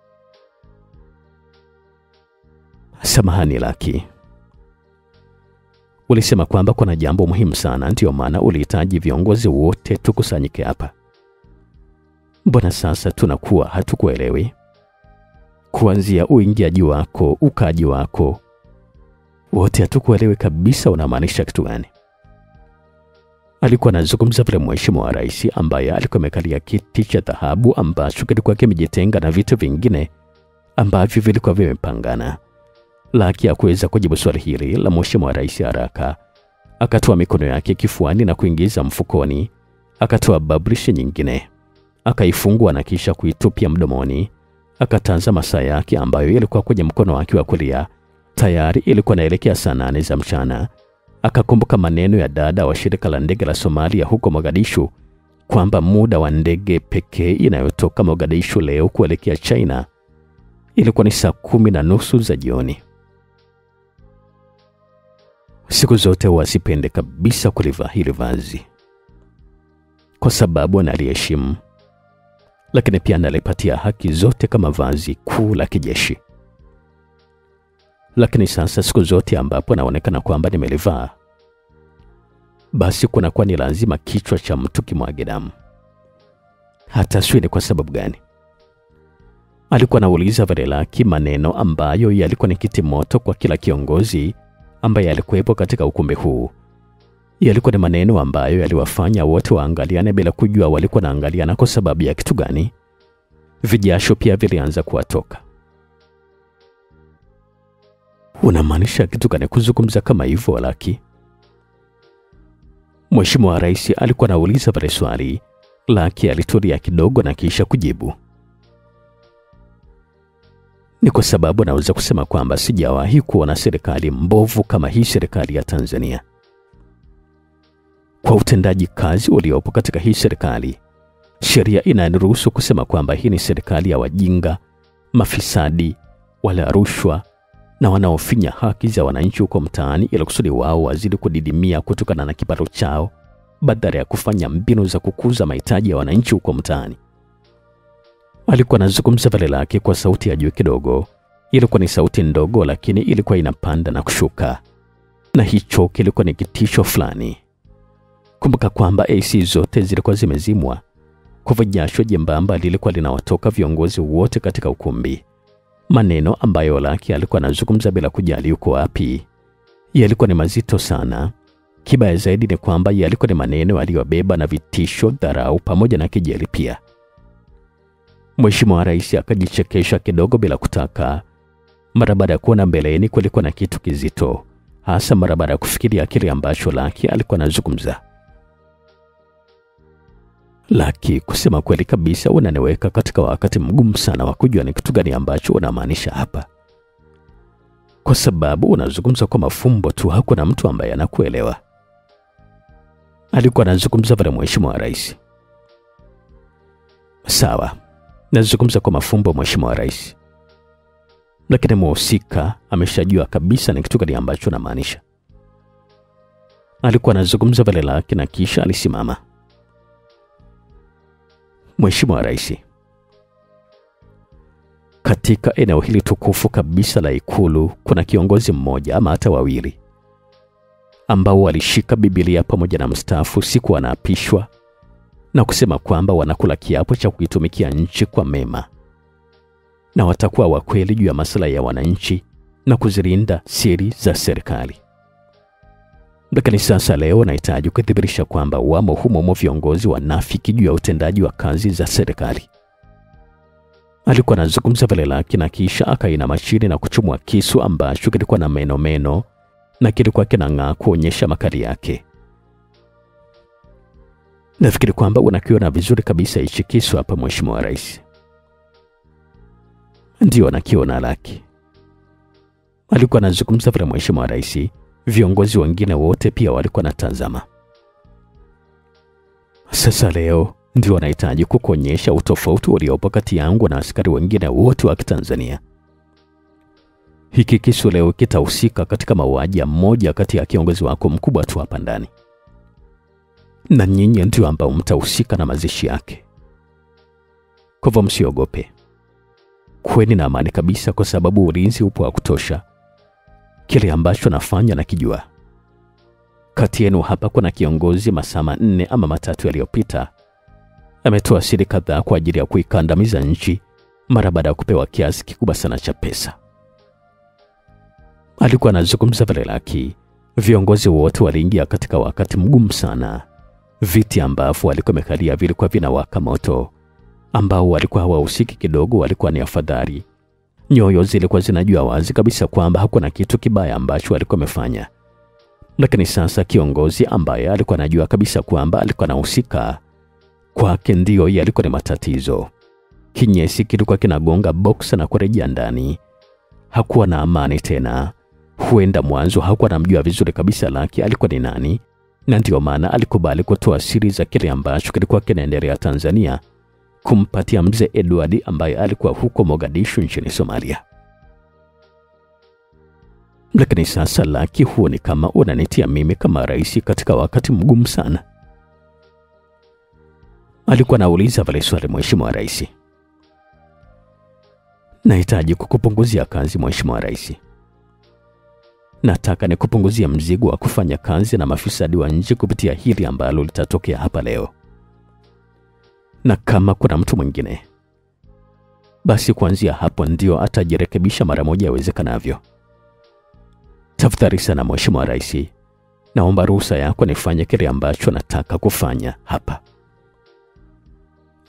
Samahani Lucky, ulisema kwamba kuna jambo muhimu sana, ndio maana ulihitaji viongozi wote tukusanyike hapa. Mbona sasa tunakuwa hatukuelewi? Kuanzia uingiaji wako, ukaji wako, wote hatukuelewi kabisa unamaanisha kitu gani. Alikuwa anazungumza vile Mheshimiwa Rais ambaye alikuwa amekalia kiti cha dhahabu ambacho kilikuwa kimejitenga na vitu vingine ambavyo vilikuwa vimepangana. Lucky hakuweza kujibu swali hili la Mheshimiwa Rais haraka. Akatoa mikono yake kifuani na kuingiza mfukoni, akatoa babrishi nyingine, akaifungua na kisha kuitupia mdomoni. Akatazama saa yake ambayo ilikuwa kwenye mkono wake wa kulia. Tayari ilikuwa inaelekea saa 8 za mchana. Akakumbuka maneno ya dada wa shirika la ndege la Somalia huko Mogadishu kwamba muda wa ndege pekee inayotoka Mogadishu leo kuelekea China ilikuwa ni saa 10:30 za jioni. Siku zote wasipende kabisa kulivaa hili vazi, kwa sababu analiheshimu, lakini pia analipatia haki zote kama vazi kuu la kijeshi. Lakini sasa siku zote ambapo naonekana kwamba nimelivaa, basi kunakuwa ni lazima kichwa cha mtu kimwage damu. Hata sijui ni kwa sababu gani. Alikuwa anauliza Lucky maneno ambayo yalikuwa ni kitimoto kwa kila kiongozi ambaye alikuwepo katika ukumbi huu. Yalikuwa ni maneno ambayo yaliwafanya wote waangaliane bila kujua walikuwa naangaliana kwa sababu ya kitu gani. Vijasho pia vilianza kuwatoka. Unamaanisha kitu gani kuzungumza kama hivyo Lucky? Mheshimiwa Rais alikuwa anauliza pale swali. Lucky alitulia kidogo na kisha kujibu. Ni kwa sababu naweza kusema kwamba sijawahi kuona serikali mbovu kama hii serikali ya Tanzania. Kwa utendaji kazi uliopo katika hii serikali, sheria inaniruhusu kusema kwamba hii ni serikali ya wajinga, mafisadi, wala rushwa na wanaofinya haki za wananchi huko mtaani ili kusudi wao wazidi kudidimia kutokana na kipato chao badala ya kufanya mbinu za kukuza mahitaji ya wananchi huko mtaani. Alikuwa anazungumza pale Lucky kwa sauti ya juu kidogo. Ilikuwa ni sauti ndogo lakini ilikuwa inapanda na kushuka. Na hicho kilikuwa ni kitisho fulani. Kumbuka kwamba AC zote zilikuwa zimezimwa. Kwa jasho jembamba lilikuwa linawatoka viongozi wote katika ukumbi. Maneno ambayo Lucky alikuwa anazungumza bila kujali yuko wapi yalikuwa ni mazito sana. Kibaya zaidi ni kwamba yalikuwa ni maneno aliyobeba na vitisho, dharau pamoja na kejeli pia. Mheshimiwa Rais akajichekesha kidogo bila kutaka. Mara baada ya kuona mbeleni kulikuwa na kitu kizito, hasa mara baada ya kufikiria kile ambacho Lucky alikuwa anazungumza. Lucky, kusema kweli kabisa unaniweka katika wakati mgumu sana wa kujua ni kitu gani ambacho unamaanisha hapa. Kwa sababu unazungumza kwa mafumbo tu, hakuna mtu ambaye anakuelewa. Alikuwa anazungumza vile Mheshimiwa Rais. Sawa, nazungumza kwa mafumbo Mheshimiwa Rais, lakini mhusika ameshajua kabisa ni kitu gani ambacho namaanisha. Alikuwa anazungumza vile Lucky na kisha alisimama. Mheshimiwa Rais, katika eneo hili tukufu kabisa la Ikulu kuna kiongozi mmoja ama hata wawili ambao walishika Biblia pamoja na mstaafu siku wanaapishwa na kusema kwamba wanakula kiapo cha kuitumikia nchi kwa mema na watakuwa wakweli juu ya maslahi ya wananchi na kuzilinda siri za serikali. Lakini sasa leo nahitaji kudhibitisha kwamba wamo humo viongozi wanafiki juu ya utendaji wa kazi za serikali. Alikuwa anazungumza vile Lucky na kisha akainama chini na kuchumua kisu ambacho kilikuwa na meno na kilikuwa kinang'aa kuonyesha makali yake. Nafikiri kwamba unakiona vizuri kabisa hichi kisu hapa Mheshimiwa Rais. Ndio nakiona Lucky. Alikuwa anazungumza vile Mheshimiwa Rais. Viongozi wengine wote pia walikuwa natazama. Sasa leo ndio wanahitaji kukuonyesha utofauti uliopo kati yangu na askari wengine wote wa Tanzania. Hiki kisu leo kitahusika katika mauaji ya mmoja kati ya kiongozi wako mkubwa tu hapa ndani, na nyinyi ndio ambao mtahusika na mazishi yake. Kwa hivyo msiogope, kweni na amani kabisa, kwa sababu ulinzi upo wa kutosha. Kile ambacho nafanya na kijua. Kati yenu hapa kuna kiongozi masaa 4 ama 3 yaliyopita ametoa siri kadhaa kwa ajili ya kuikandamiza nchi mara baada ya kupewa kiasi kikubwa sana cha pesa. Alikuwa anazungumza vile laki. Viongozi wote waliingia katika wakati mgumu sana. Viti ambavyo walikuwa wamekalia vilikuwa vinawaka moto, ambao walikuwa hawahusiki kidogo walikuwa ni afadhali. Nyoyo zilikuwa zinajua wazi kabisa kwamba hakuna kitu kibaya ambacho walikuwa wamefanya. Lakini sasa kiongozi ambaye alikuwa anajua kabisa kwamba alikuwa anahusika, kwake ndio yalikuwa ni matatizo. Kinyesi kilikuwa kinagonga box na kurejea ndani. Hakuwa na amani tena. Huenda mwanzo hakuwa anamjua vizuri kabisa Lucky alikuwa ni nani, na ndio maana alikubali kutoa siri za kile ambacho kilikuwa kinaendelea Tanzania kumpatia mzee Edward ambaye alikuwa huko Mogadishu nchini Somalia. Lakini sasa Lucky, huo ni kama unanitia mimi kama rais katika wakati mgumu sana. Alikuwa anauliza vile swali Mheshimiwa Rais. Nahitaji kukupunguzia kazi Mheshimiwa Rais. Nataka nikupunguzia mzigo wa kufanya kazi na mafisadi wa nje kupitia hili ambalo litatokea hapa leo. Na kama kuna mtu mwingine, basi kuanzia hapo ndio atajirekebisha mara moja iwezekanavyo. Tafadhali sana Mheshimiwa Rais, naomba ruhusa yako nifanye kile ambacho nataka kufanya hapa.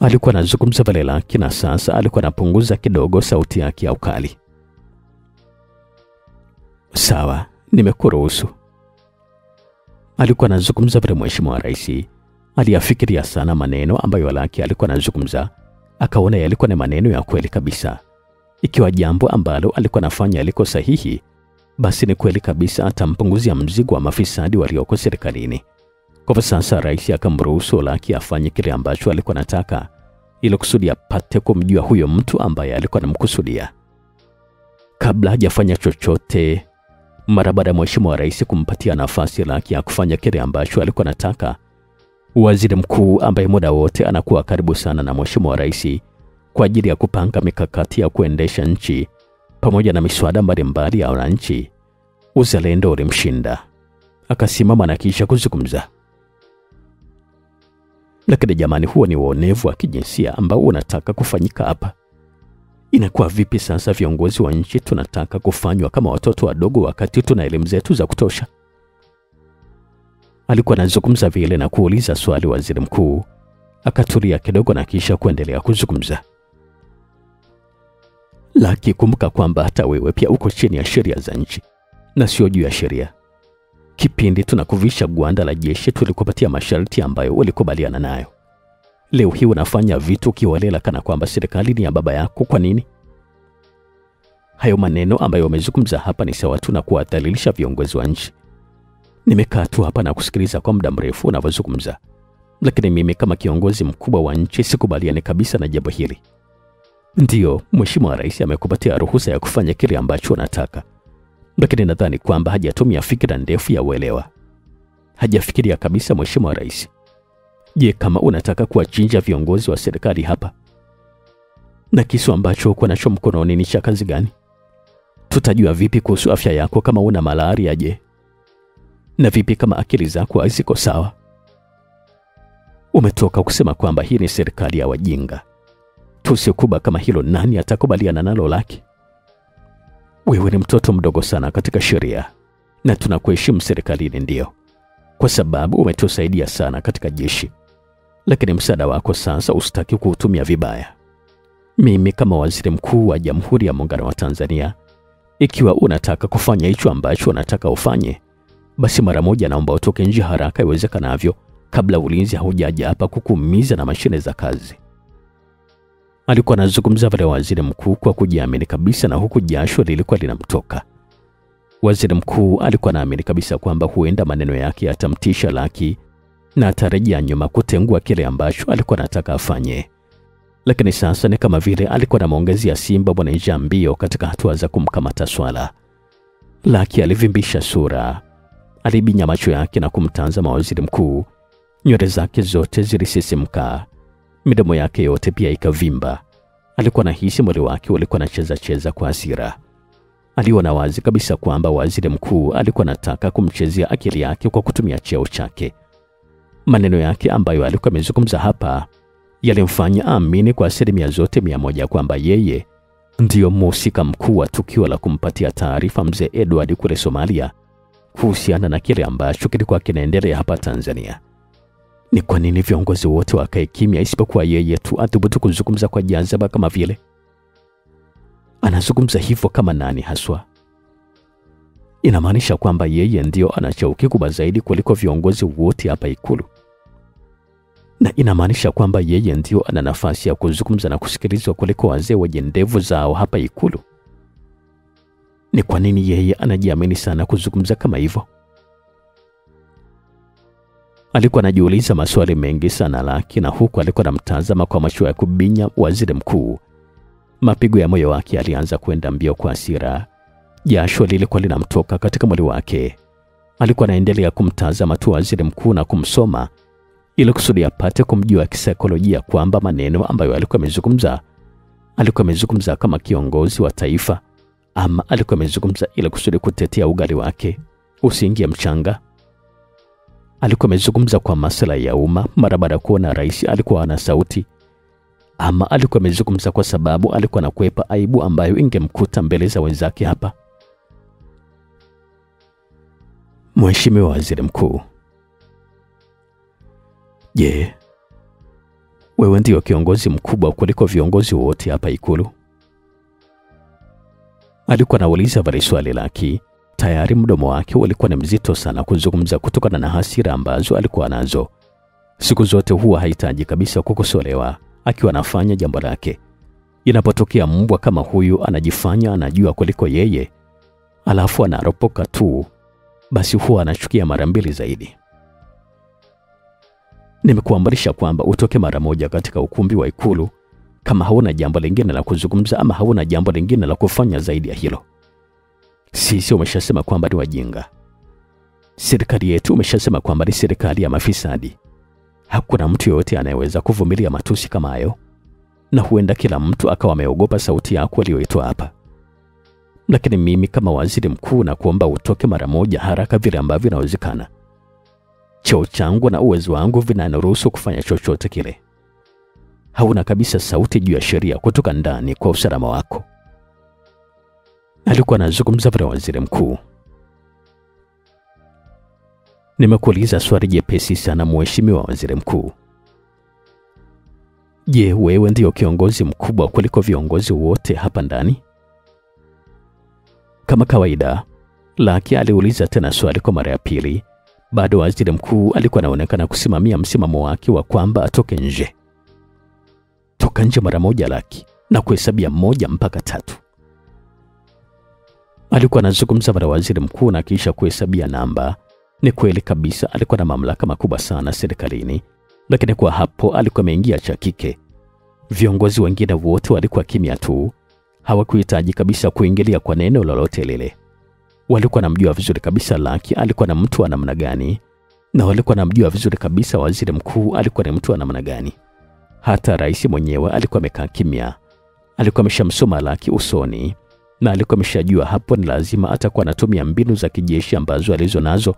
Alikuwa anazungumza vile Lucky, na sasa alikuwa anapunguza kidogo sauti yake ya ukali. Sawa, nimekuruhusu. Alikuwa anazungumza vile Mheshimiwa Rais. Aliyafikiria sana maneno ambayo Lucky alikuwa anazungumza, akaona yalikuwa ni maneno ya kweli kabisa. Ikiwa jambo ambalo alikuwa anafanya liko sahihi, basi ni kweli kabisa atampunguzia mzigo wa mafisadi walioko serikalini. Kwa sasa rais akamruhusu Lucky afanye kile ambacho alikuwa anataka, ili kusudi apate kumjua huyo mtu ambaye alikuwa anamkusudia. Kabla hajafanya chochote, mara baada ya Mheshimiwa Rais kumpatia nafasi Lucky ya kufanya kile ambacho alikuwa anataka, waziri mkuu ambaye muda wote anakuwa karibu sana na Mheshimiwa Rais kwa ajili ya kupanga mikakati ya kuendesha nchi pamoja na miswada mbalimbali ya wananchi, uzalendo ulimshinda. Akasimama na kisha kuzungumza. Lakini jamani, huo ni uonevu wa kijinsia ambao unataka kufanyika hapa. Inakuwa vipi sasa viongozi wa nchi tunataka kufanywa kama watoto wadogo wakati tuna elimu zetu za kutosha? Alikuwa anazungumza vile na kuuliza swali waziri mkuu, akatulia kidogo na kisha kuendelea kuzungumza. Lucky, kumbuka kwamba hata wewe pia uko chini ya sheria za nchi na sio juu ya sheria. Kipindi tunakuvisha gwanda la jeshi tulikupatia masharti ambayo ulikubaliana nayo. Leo hii unafanya vitu kiholela kana kwamba serikali ni ya baba yako. Kwa nini? Hayo maneno ambayo umezungumza hapa ni sawa tu na kuwadhalilisha viongozi wa nchi. Nimekaa tu hapa na kusikiliza kwa muda mrefu unavyozungumza, lakini mimi kama kiongozi mkubwa wa nchi sikubaliani kabisa na jambo hili. Ndio, Mheshimiwa Rais amekupatia ruhusa ya kufanya kile ambacho unataka, lakini nadhani kwamba hajatumia fikra ndefu ya uelewa. Hajafikiria kabisa Mheshimiwa Rais. Je, kama unataka kuwachinja viongozi wa serikali hapa, na kisu ambacho uko nacho mkononi ni cha kazi gani? Tutajua vipi kuhusu afya yako kama una malaria? Je, na vipi kama akili zako haziko sawa? Umetoka kusema kwamba hii ni serikali ya wajinga. Tusikuba kama hilo, nani atakubaliana nalo Lucky? Wewe ni mtoto mdogo sana katika sheria, na tunakuheshimu serikalini ndio, kwa sababu umetusaidia sana katika jeshi. Lakini msaada wako sasa usitaki kuutumia vibaya. Mimi kama waziri mkuu wa Jamhuri ya Muungano wa Tanzania, ikiwa unataka kufanya hicho ambacho unataka ufanye, basi mara moja naomba utoke nje haraka iwezekanavyo kabla ulinzi haujaja hapa kukuumiza na mashine za kazi. Alikuwa anazungumza vile waziri mkuu kwa kujiamini kabisa, na huku jasho lilikuwa linamtoka. Waziri mkuu alikuwa anaamini kabisa kwamba huenda maneno yake yatamtisha Lucky na atarejea nyuma kutengua kile ambacho alikuwa anataka afanye. lakini sasa ni kama vile alikuwa na maongezi ya simba mwenye mbio katika hatua za kumkamata swala. Lucky alivimbisha sura, alibinya macho yake na kumtazama waziri mkuu. Nywele zake zote zilisisimka, midomo yake yote pia ikavimba. Alikuwa anahisi mwili wake ulikuwa unacheza cheza kwa hasira. Aliona wazi kabisa kwamba waziri mkuu alikuwa anataka kumchezea akili yake kwa kutumia cheo chake. Maneno yake ambayo alikuwa amezungumza hapa yalimfanya aamini kwa 100% kwamba yeye ndiyo mhusika mkuu wa tukio la kumpatia taarifa mzee Edward kule Somalia kuhusiana na kile ambacho kilikuwa kinaendelea hapa Tanzania. Ni kwa nini viongozi wote wakae kimya isipokuwa yeye tu athubutu kuzungumza kwa jazaba kama vile? Anazungumza hivyo kama nani haswa? Inamaanisha kwamba yeye ndio ana cheo kikubwa zaidi kuliko viongozi wote hapa Ikulu. Na inamaanisha kwamba yeye ndio ana nafasi ya kuzungumza na kusikilizwa kuliko wazee wenye ndevu zao hapa Ikulu. Ni kwa nini yeye anajiamini sana kuzungumza kama hivyo? Alikuwa anajiuliza maswali mengi sana Lucky, na huku alikuwa anamtazama kwa macho ya kubinya waziri mkuu. Mapigo ya moyo wake alianza kwenda mbio kwa hasira. Jasho lilikuwa linamtoka katika mwili wake. Alikuwa anaendelea kumtazama tu waziri mkuu na kumsoma ili kusudi apate kumjua kisaikolojia kwamba maneno ambayo alikuwa amezungumza kama kiongozi wa taifa, ama alikuwa amezungumza ili kusudi kutetea ugali wake usiingie mchanga. Alikuwa amezungumza kwa maslahi ya umma mara baada ya kuona rais alikuwa ana sauti, ama alikuwa amezungumza kwa sababu alikuwa anakwepa aibu ambayo ingemkuta mbele za wenzake hapa. Mheshimiwa Waziri Mkuu, je, wewe ndio kiongozi mkubwa kuliko viongozi wote hapa Ikulu? Alikuwa anauliza bali swali Lucky. Tayari mdomo wake ulikuwa ni mzito sana kuzungumza kutokana na hasira ambazo alikuwa nazo. Siku zote huwa hahitaji kabisa kukosolewa akiwa anafanya jambo lake. Inapotokea mbwa kama huyu anajifanya anajua kuliko yeye, alafu anaropoka tu, basi huwa anachukia mara mbili zaidi. Nimekuamrisha kwamba utoke mara moja katika ukumbi wa Ikulu kama hauna jambo lingine la kuzungumza ama hauna jambo lingine la kufanya zaidi ya hilo. Sisi umeshasema kwamba ni wajinga. Serikali yetu umeshasema kwamba ni serikali ya mafisadi. Hakuna mtu yote anayeweza kuvumilia matusi kama hayo, na huenda kila mtu akawa ameogopa sauti yako aliyoitoa hapa. Lakini mimi kama waziri mkuu na kuomba utoke mara moja haraka vile ambavyo inawezekana. Cheo changu na uwezo wangu vinaniruhusu kufanya chochote kile. Hauna kabisa sauti juu ya sheria kutoka ndani kwa usalama wako. Alikuwa anazungumza vile waziri mkuu. Nimekuuliza swali jepesi sana Mheshimiwa Waziri Mkuu. Je, wewe ndio kiongozi mkubwa kuliko viongozi wote hapa ndani? Kama kawaida, Lucky aliuliza tena swali kwa mara ya pili. Bado waziri mkuu alikuwa anaonekana kusimamia msimamo wake wa kwamba atoke nje. Toka nje mara moja Lucky, na kuhesabia 1 mpaka 3. Alikuwa anazungumza na waziri mkuu na kisha kuhesabia namba. Ni kweli kabisa alikuwa na mamlaka makubwa sana serikalini, lakini kwa hapo alikuwa ameingia cha kike. Viongozi wengine wote walikuwa kimya tu, hawakuhitaji kabisa kuingilia kwa neno lolote lile. Walikuwa namjua vizuri kabisa Lucky alikuwa na mtu wa namna gani, na walikuwa namjua vizuri kabisa waziri mkuu alikuwa ni mtu wa namna gani. Hata rais mwenyewe alikuwa amekaa kimya. Alikuwa ameshamsoma Lucky usoni, na alikuwa ameshajua hapo ni lazima atakuwa anatumia mbinu za kijeshi ambazo alizonazo,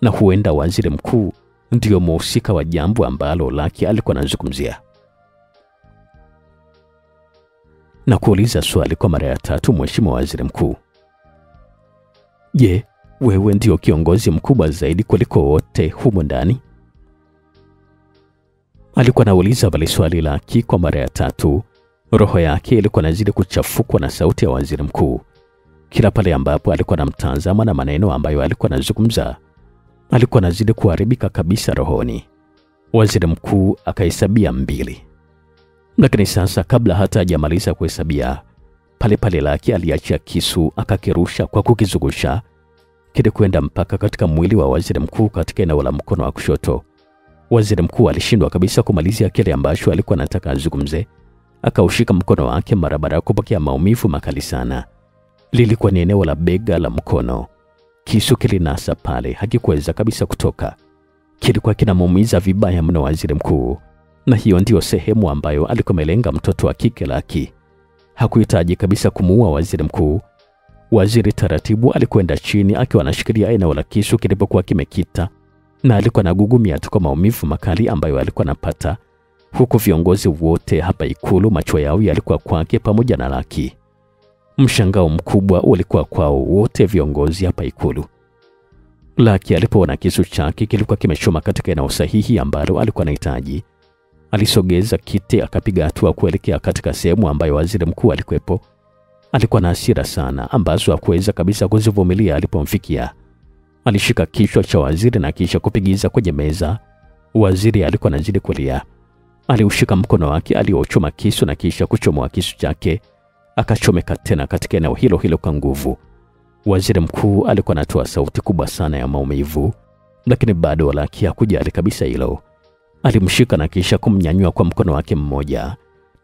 na huenda waziri mkuu ndio mhusika wa jambo ambalo Lucky alikuwa anazungumzia. Na kuuliza swali kwa mara ya 3 Mheshimiwa Waziri Mkuu. Je, wewe ndio kiongozi mkubwa zaidi kuliko wote humu ndani? Alikuwa anauliza bali swali Lucky kwa mara ya 3. Roho yake ilikuwa inazidi kuchafukwa na sauti ya waziri mkuu. Kila pale ambapo alikuwa anamtazama na maneno ambayo alikuwa anazungumza, alikuwa anazidi kuharibika kabisa rohoni. Waziri mkuu akahesabia 2. Lakini sasa kabla hata hajamaliza kuhesabia, pale pale Lucky aliachia kisu akakirusha kwa kukizungusha kile kwenda mpaka katika mwili wa waziri mkuu katika eneo la mkono wa kushoto. Waziri mkuu alishindwa kabisa kumalizia kile ambacho alikuwa anataka azungumze. Akaushika mkono wake mara baada ya kupokea maumivu makali sana. Lilikuwa ni eneo la bega la mkono. Kisu kilinasa pale, hakikuweza kabisa kutoka. Kilikuwa kinamuumiza vibaya mno waziri mkuu, na hiyo ndiyo sehemu ambayo alikuwa amelenga mtoto wa kike Lucky. Hakuhitaji kabisa kumuua waziri mkuu. Waziri taratibu alikwenda chini akiwa anashikilia eneo la kisu kilipokuwa kimekita, na alikuwa anagugumia tu kwa maumivu makali ambayo alikuwa anapata, huku viongozi wote hapa Ikulu macho yao yalikuwa kwake pamoja na Lucky. Mshangao mkubwa ulikuwa kwao wote viongozi hapa Ikulu. Lucky alipoona kisu chake kilikuwa kimechoma katika eneo sahihi ambalo alikuwa anahitaji, alisogeza kiti akapiga hatua kuelekea katika sehemu ambayo waziri mkuu alikuwepo. Alikuwa na hasira sana ambazo hakuweza kabisa kuzivumilia. Alipomfikia, alishika kichwa cha waziri na kisha kupigiza kwenye meza. Waziri alikuwa anazidi kulia. Aliushika mkono wake aliochoma kisu na kisha kuchomoa kisu chake, akachomeka tena katika eneo hilo hilo kwa nguvu. Waziri mkuu alikuwa anatoa sauti kubwa sana ya maumivu, lakini bado Lucky hakujali kabisa hilo. Alimshika na kisha kumnyanyua kwa mkono wake mmoja,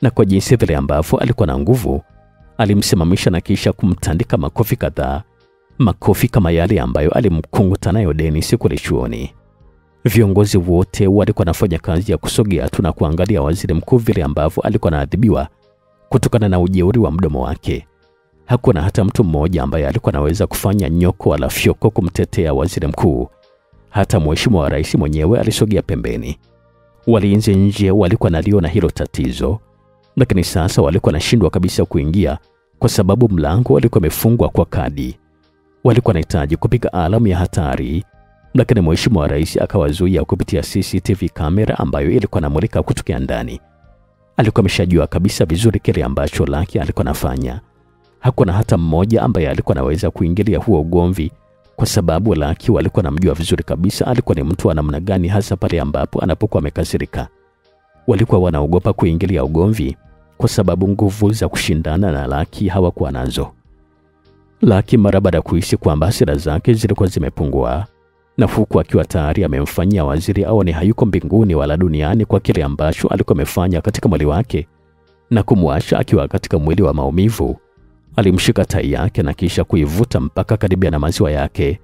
na kwa jinsi vile ambavyo alikuwa na nguvu, alimsimamisha na kisha kumtandika makofi kadhaa, makofi kama yale ambayo alimkunguta nayo Dennis kule chuoni. Viongozi wote walikuwa wanafanya kazi ya kusogea tu na kuangalia waziri mkuu vile ambavyo alikuwa anaadhibiwa kutokana na ujeuri wa mdomo wake. Hakuna hata mtu mmoja ambaye alikuwa anaweza kufanya nyoko wala fyoko kumtetea waziri mkuu. Hata mheshimiwa rais mwenyewe alisogea pembeni. Walinzi nje walikuwa naliona hilo tatizo, lakini sasa walikuwa nashindwa kabisa kuingia kwa sababu mlango ulikuwa umefungwa kwa kadi. Walikuwa wanahitaji kupiga alamu ya hatari, lakini mheshimiwa rais akawazuia kupitia CCTV kamera ambayo ilikuwa inamulika kutokea ndani. Alikuwa ameshajua kabisa vizuri kile ambacho Lucky alikuwa anafanya. Hakuna hata mmoja ambaye alikuwa anaweza kuingilia huo ugomvi, kwa sababu Lucky walikuwa anamjua vizuri kabisa alikuwa ni mtu wa namna gani, hasa pale ambapo anapokuwa amekasirika. Walikuwa wanaogopa kuingilia ugomvi kwa sababu nguvu za kushindana na Lucky hawakuwa nazo. Lucky mara baada ya kuhisi kwamba hasira zake zilikuwa zimepungua, na huku akiwa tayari amemfanyia waziri aone hayuko mbinguni wala duniani kwa kile ambacho alikuwa amefanya katika mwili wake na kumwasha akiwa katika mwili wa maumivu, alimshika tai yake na kisha kuivuta mpaka karibia na maziwa yake.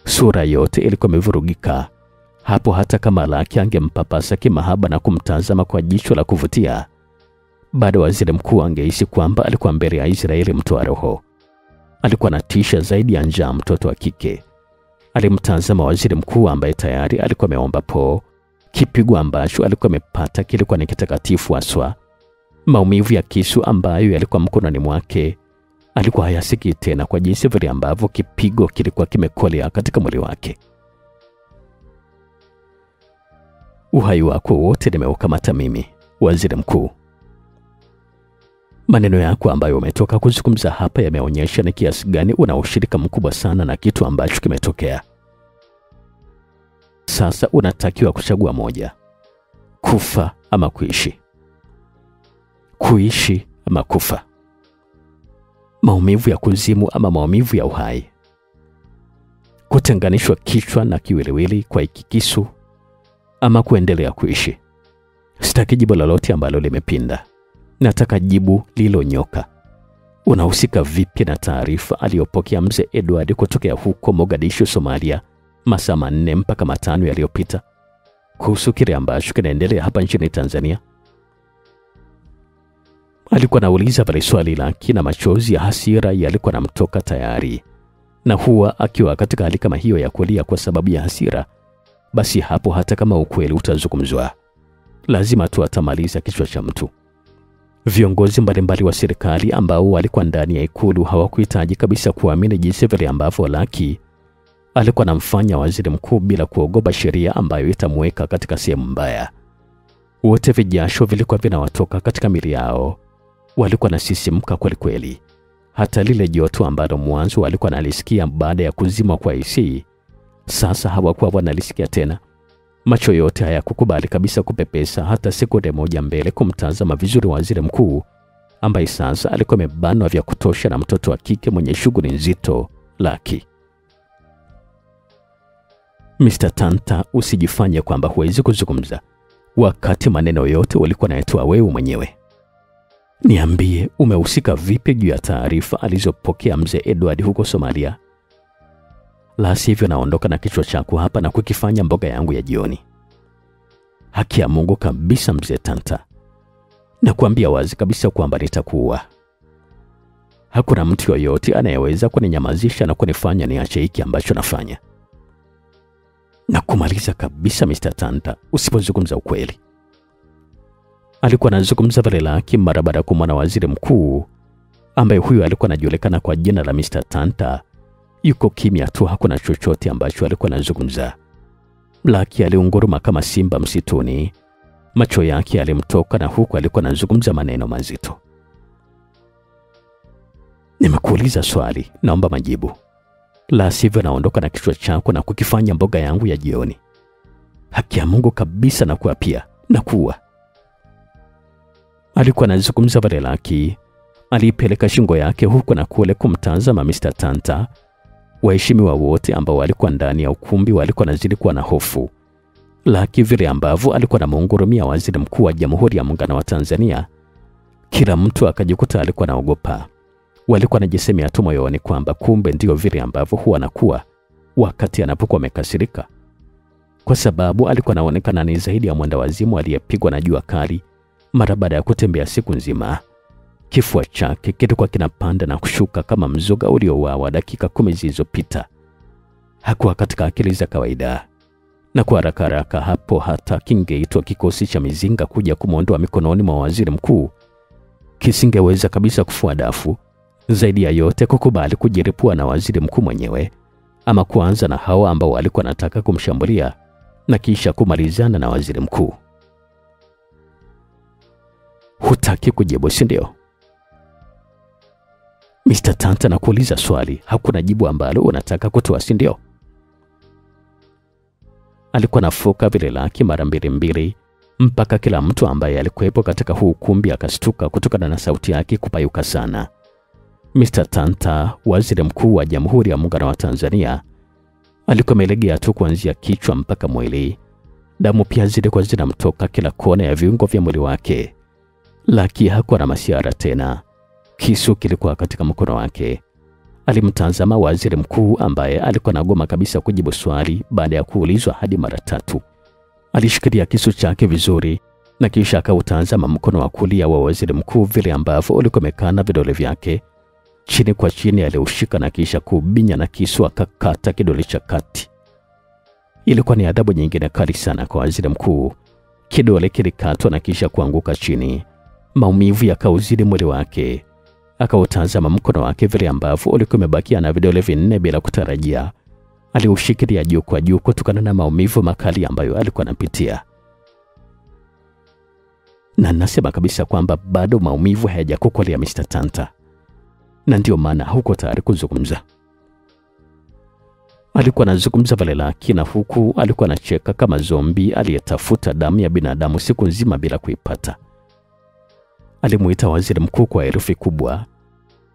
Sura yote ilikuwa imevurugika. Hapo hata kama Lucky angempapasa kimahaba na kumtazama kwa jicho la kuvutia, bado waziri mkuu angehisi kwamba alikuwa mbele ya Israeli mtoa roho. Alikuwa anatisha zaidi ya njaa mtoto wa kike. Alimtazama waziri mkuu ambaye tayari alikuwa ameomba po. Kipigo ambacho alikuwa amepata kilikuwa ni kitakatifu haswa. Maumivu ya kisu ambayo yalikuwa mkononi mwake alikuwa hayasiki tena kwa jinsi vile ambavyo kipigo kilikuwa kimekolea katika mwili wake. Uhai wako wote nimeukamata mimi, waziri mkuu. Maneno yako ambayo umetoka kuzungumza hapa yameonyesha ni kiasi gani una ushirika mkubwa sana na kitu ambacho kimetokea. Sasa unatakiwa kuchagua moja: kufa ama kuishi. Kuishi ama kufa. Maumivu ya kuzimu ama maumivu ya uhai. Kutenganishwa kichwa na kiwiliwili kwa kikisu ama kuendelea kuishi. Sitaki jibu lolote ambalo limepinda. Nataka jibu lililonyoka. Unahusika vipi na taarifa aliyopokea mzee Edward kutokea huko Mogadishu, Somalia, masaa 4 mpaka 5 yaliyopita kuhusu kile ambacho kinaendelea hapa nchini Tanzania? Alikuwa anauliza pale swali lake na machozi ya hasira yalikuwa yanamtoka tayari. Na huwa akiwa katika hali kama hiyo ya kulia kwa sababu ya hasira, basi hapo hata kama ukweli utazungumzwa, lazima tu atamaliza kichwa cha mtu. Viongozi mbalimbali wa serikali ambao walikuwa ndani ya Ikulu hawakuhitaji kabisa kuamini jinsi vile ambavyo Lucky alikuwa anamfanya waziri mkuu bila kuogopa sheria ambayo itamweka katika sehemu mbaya. Wote vijasho vilikuwa vinawatoka katika miili yao. Walikuwa nasisimka kweli kweli. Hata lile joto ambalo mwanzo walikuwa nalisikia baada ya kuzimwa kwa AC, sasa hawakuwa wanalisikia tena. Macho yote hayakukubali kabisa kupepesa hata sekunde moja mbele kumtazama vizuri waziri mkuu ambaye sasa alikuwa amebanwa vya kutosha na mtoto wa kike mwenye shughuli nzito, Lucky. Mr. Tanta, usijifanye kwamba huwezi kuzungumza wakati maneno yote walikuwa nayatoa wewe mwenyewe. Niambie, umehusika vipi juu ya taarifa alizopokea mzee Edward huko Somalia? La sivyo naondoka na kichwa chako hapa na kukifanya mboga yangu ya jioni. Haki ya Mungu kabisa mzee Tanta. Nakuambia wazi kabisa kwamba nitakuua. Hakuna mtu yoyote anayeweza kuninyamazisha na kunifanya niache hiki ambacho nafanya. Na kumaliza kabisa Mr. Tanta, usipozungumza ukweli. Alikuwa anazungumza vile laki mara baada ya kumwona waziri mkuu ambaye huyu alikuwa anajulikana kwa jina la Mr. Tanta yuko kimya tu, hakuna chochote ambacho alikuwa anazungumza. Laki aliunguruma kama simba msituni, macho yake yalimtoka na huku alikuwa anazungumza maneno mazito. Nimekuuliza swali, naomba majibu. La sivyo naondoka na kichwa chako na kukifanya mboga yangu ya jioni. Haki ya Mungu kabisa na kuapia na kuua. Alikuwa anazungumza vile laki, alipeleka shingo yake huku na kule kumtazama Mr. Tanta. Waheshimiwa wote ambao walikuwa ndani ya ukumbi walikuwa nazidi kuwa na hofu. Laki vile ambavyo alikuwa anamuungurumia waziri mkuu wa Jamhuri ya Muungano wa Tanzania, kila mtu akajikuta alikuwa anaogopa. Walikuwa wanajisemea tu moyoni kwamba kumbe ndio vile ambavyo huwa anakuwa wakati anapokuwa amekasirika, kwa sababu alikuwa anaonekana ni zaidi ya mwenda wazimu aliyepigwa na jua kali mara baada ya kutembea siku nzima. Kifua chake kilikuwa kinapanda na kushuka kama mzoga uliouawa dakika 10 zilizopita. Hakuwa katika akili za kawaida, na kwa haraka hapo hata kingeitwa kikosi cha mizinga kuja kumwondoa mikononi mwa waziri mkuu kisingeweza kabisa kufua dafu. Zaidi ya yote kukubali kujiripua na waziri mkuu mwenyewe, ama kuanza na hawa ambao walikuwa nataka kumshambulia na kisha kumalizana na waziri mkuu. Hutaki kujibu, si ndio? Mr. Tanta, na kuuliza swali, hakuna jibu ambalo unataka kutoa, si ndio? Alikuwa nafoka vile laki mara mbili mpaka kila mtu ambaye alikuwepo katika huu ukumbi akastuka kutokana na sauti yake kupayuka sana. Mr. Tanta, waziri mkuu wa Jamhuri ya Muungano wa Tanzania, alikuwa amelegea tu kuanzia kichwa mpaka mwili. Damu pia zilikuwa zinamtoka kila kona ya viungo vya mwili wake. Laki hakuwa na masiara tena. Kisu kilikuwa katika mkono wake. Alimtazama waziri mkuu ambaye alikuwa nagoma kabisa kujibu swali baada ya kuulizwa hadi mara 3. Alishikilia kisu chake vizuri na kisha akautazama mkono wa kulia wa waziri mkuu vile ambavyo ulikuwa umekana vidole vyake. Chini kwa chini aliushika na kisha kubinya na kisu akakata kidole cha kati. Ilikuwa ni adhabu nyingine kali sana kwa waziri mkuu. Kidole kilikatwa na kisha kuanguka chini. Maumivu yakauzidi mwili wake. Akautazama mkono wake vile ambavyo ulikuwa umebakia na vidole 4 bila kutarajia. Aliushikilia juu kwa juu kutokana na maumivu makali ambayo alikuwa anapitia. Na nasema kabisa kwamba bado maumivu hayajakukolea Mr. Tanta. Na ndio maana huko tayari kuzungumza. Alikuwa anazungumza vile laki, na huku alikuwa anacheka kama zombi aliyetafuta damu ya binadamu siku nzima bila kuipata. Alimuita waziri mkuu kwa herufi kubwa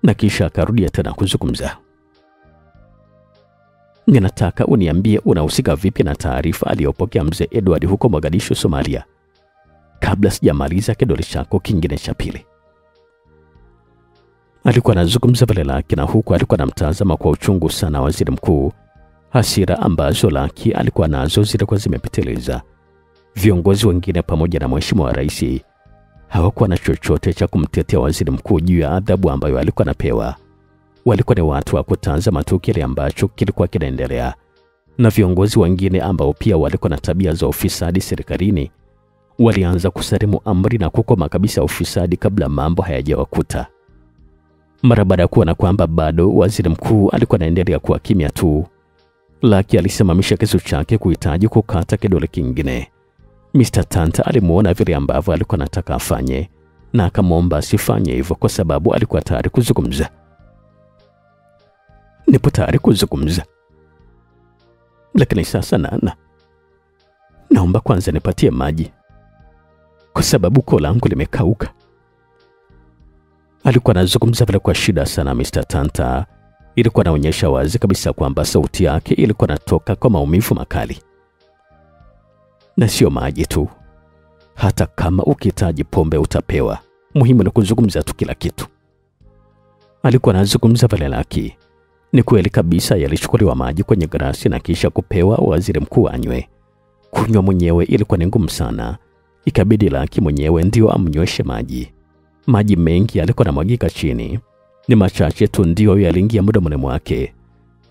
na kisha akarudia tena kuzungumza. Ninataka uniambie unahusika vipi na taarifa aliyopokea mzee Edward huko Mogadishu, Somalia, kabla sijamaliza kidole chako kingine cha pili. Alikuwa anazungumza vile laki, na huku alikuwa anamtazama kwa uchungu sana waziri mkuu. Hasira ambazo laki alikuwa nazo zilikuwa zimepitiliza. Viongozi wengine pamoja na mheshimiwa rais hawakuwa na chochote cha kumtetea waziri mkuu juu ya adhabu ambayo alikuwa anapewa. Walikuwa ni watu wa kutazama tu kile ambacho kilikuwa kinaendelea. Na viongozi wengine ambao pia walikuwa na tabia za ufisadi serikalini walianza kusalimu amri na kukoma kabisa ufisadi kabla mambo hayajawakuta. Mara baada ya kuona kwamba bado waziri mkuu alikuwa anaendelea kuwa kimya tu, laki alisimamisha kisu chake kuhitaji kukata kidole kingine. Mr. Tanta alimuona vile ambavyo alikuwa anataka afanye na akamwomba asifanye hivyo kwa sababu alikuwa tayari kuzungumza. Nipo tayari kuzungumza, lakini sasa naomba kwanza nipatie maji kwa sababu koo langu limekauka. Alikuwa anazungumza vile kwa shida sana Mr. Tanta. Ilikuwa inaonyesha wazi kabisa kwamba sauti yake ilikuwa inatoka kwa maumivu makali. Na sio maji tu, hata kama ukihitaji pombe utapewa, muhimu ni kuzungumza tu kila kitu. Alikuwa anazungumza vile Laki. Ni kweli kabisa yalichukuliwa maji kwenye glasi na kisha kupewa waziri mkuu anywe. Kunywa mwenyewe ilikuwa ni ngumu sana. Ikabidi Laki mwenyewe ndio amnyweshe maji. Maji mengi yalikuwa yanamwagika chini. Ni machache tu ndio yaliingia mdomoni mwake.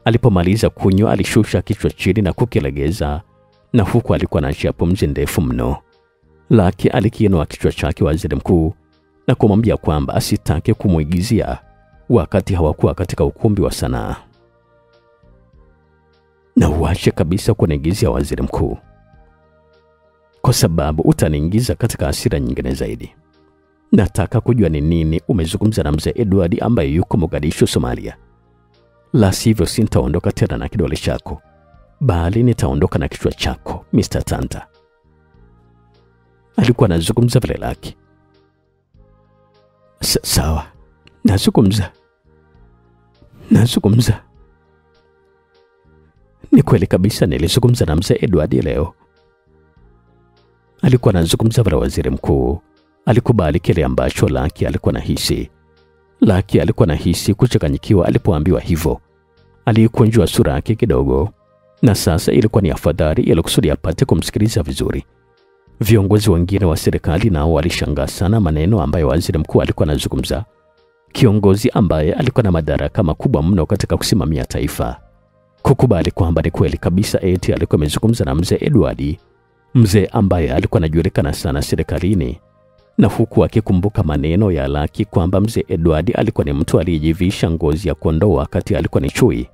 Alipomaliza kunywa alishusha kichwa chini na kukilegeza, na huku alikuwa anashia pumzi ndefu mno. Laki alikiinua kichwa chake waziri mkuu na kumwambia kwamba asitake kumuigizia wakati hawakuwa katika ukumbi wa sanaa. Na uache kabisa kuniigizia waziri mkuu, kwa sababu utaniingiza katika hasira nyingine zaidi. Nataka kujua ni nini umezungumza na mzee Edward ambaye yuko Mogadishu, Somalia. La sivyo sintaondoka tena na kidole chako, bali nitaondoka na kichwa chako, Mr. Tanta. Alikuwa anazungumza vile Laki. Sawa, nazungumza. Ni kweli kabisa nilizungumza na mzee Edward leo. Alikuwa anazungumza vile waziri mkuu. Alikubali kile ambacho Laki alikuwa anahisi. Laki alikuwa anahisi kuchanganyikiwa alipoambiwa hivyo. Alikunjua sura yake kidogo, na sasa ilikuwa ni afadhali ili kusudi apate kumsikiliza vizuri. Viongozi wengine wa serikali nao walishangaa sana maneno ambayo waziri mkuu alikuwa anazungumza. Kiongozi ambaye alikuwa na madaraka makubwa mno katika kusimamia taifa kukubali kwamba ni kweli kabisa eti alikuwa amezungumza na mzee Edward, mzee ambaye alikuwa anajulikana sana serikalini, na huku akikumbuka maneno ya Laki kwamba mzee Edward alikuwa ni mtu aliyejivisha ngozi ya kondoo wakati alikuwa ni chui.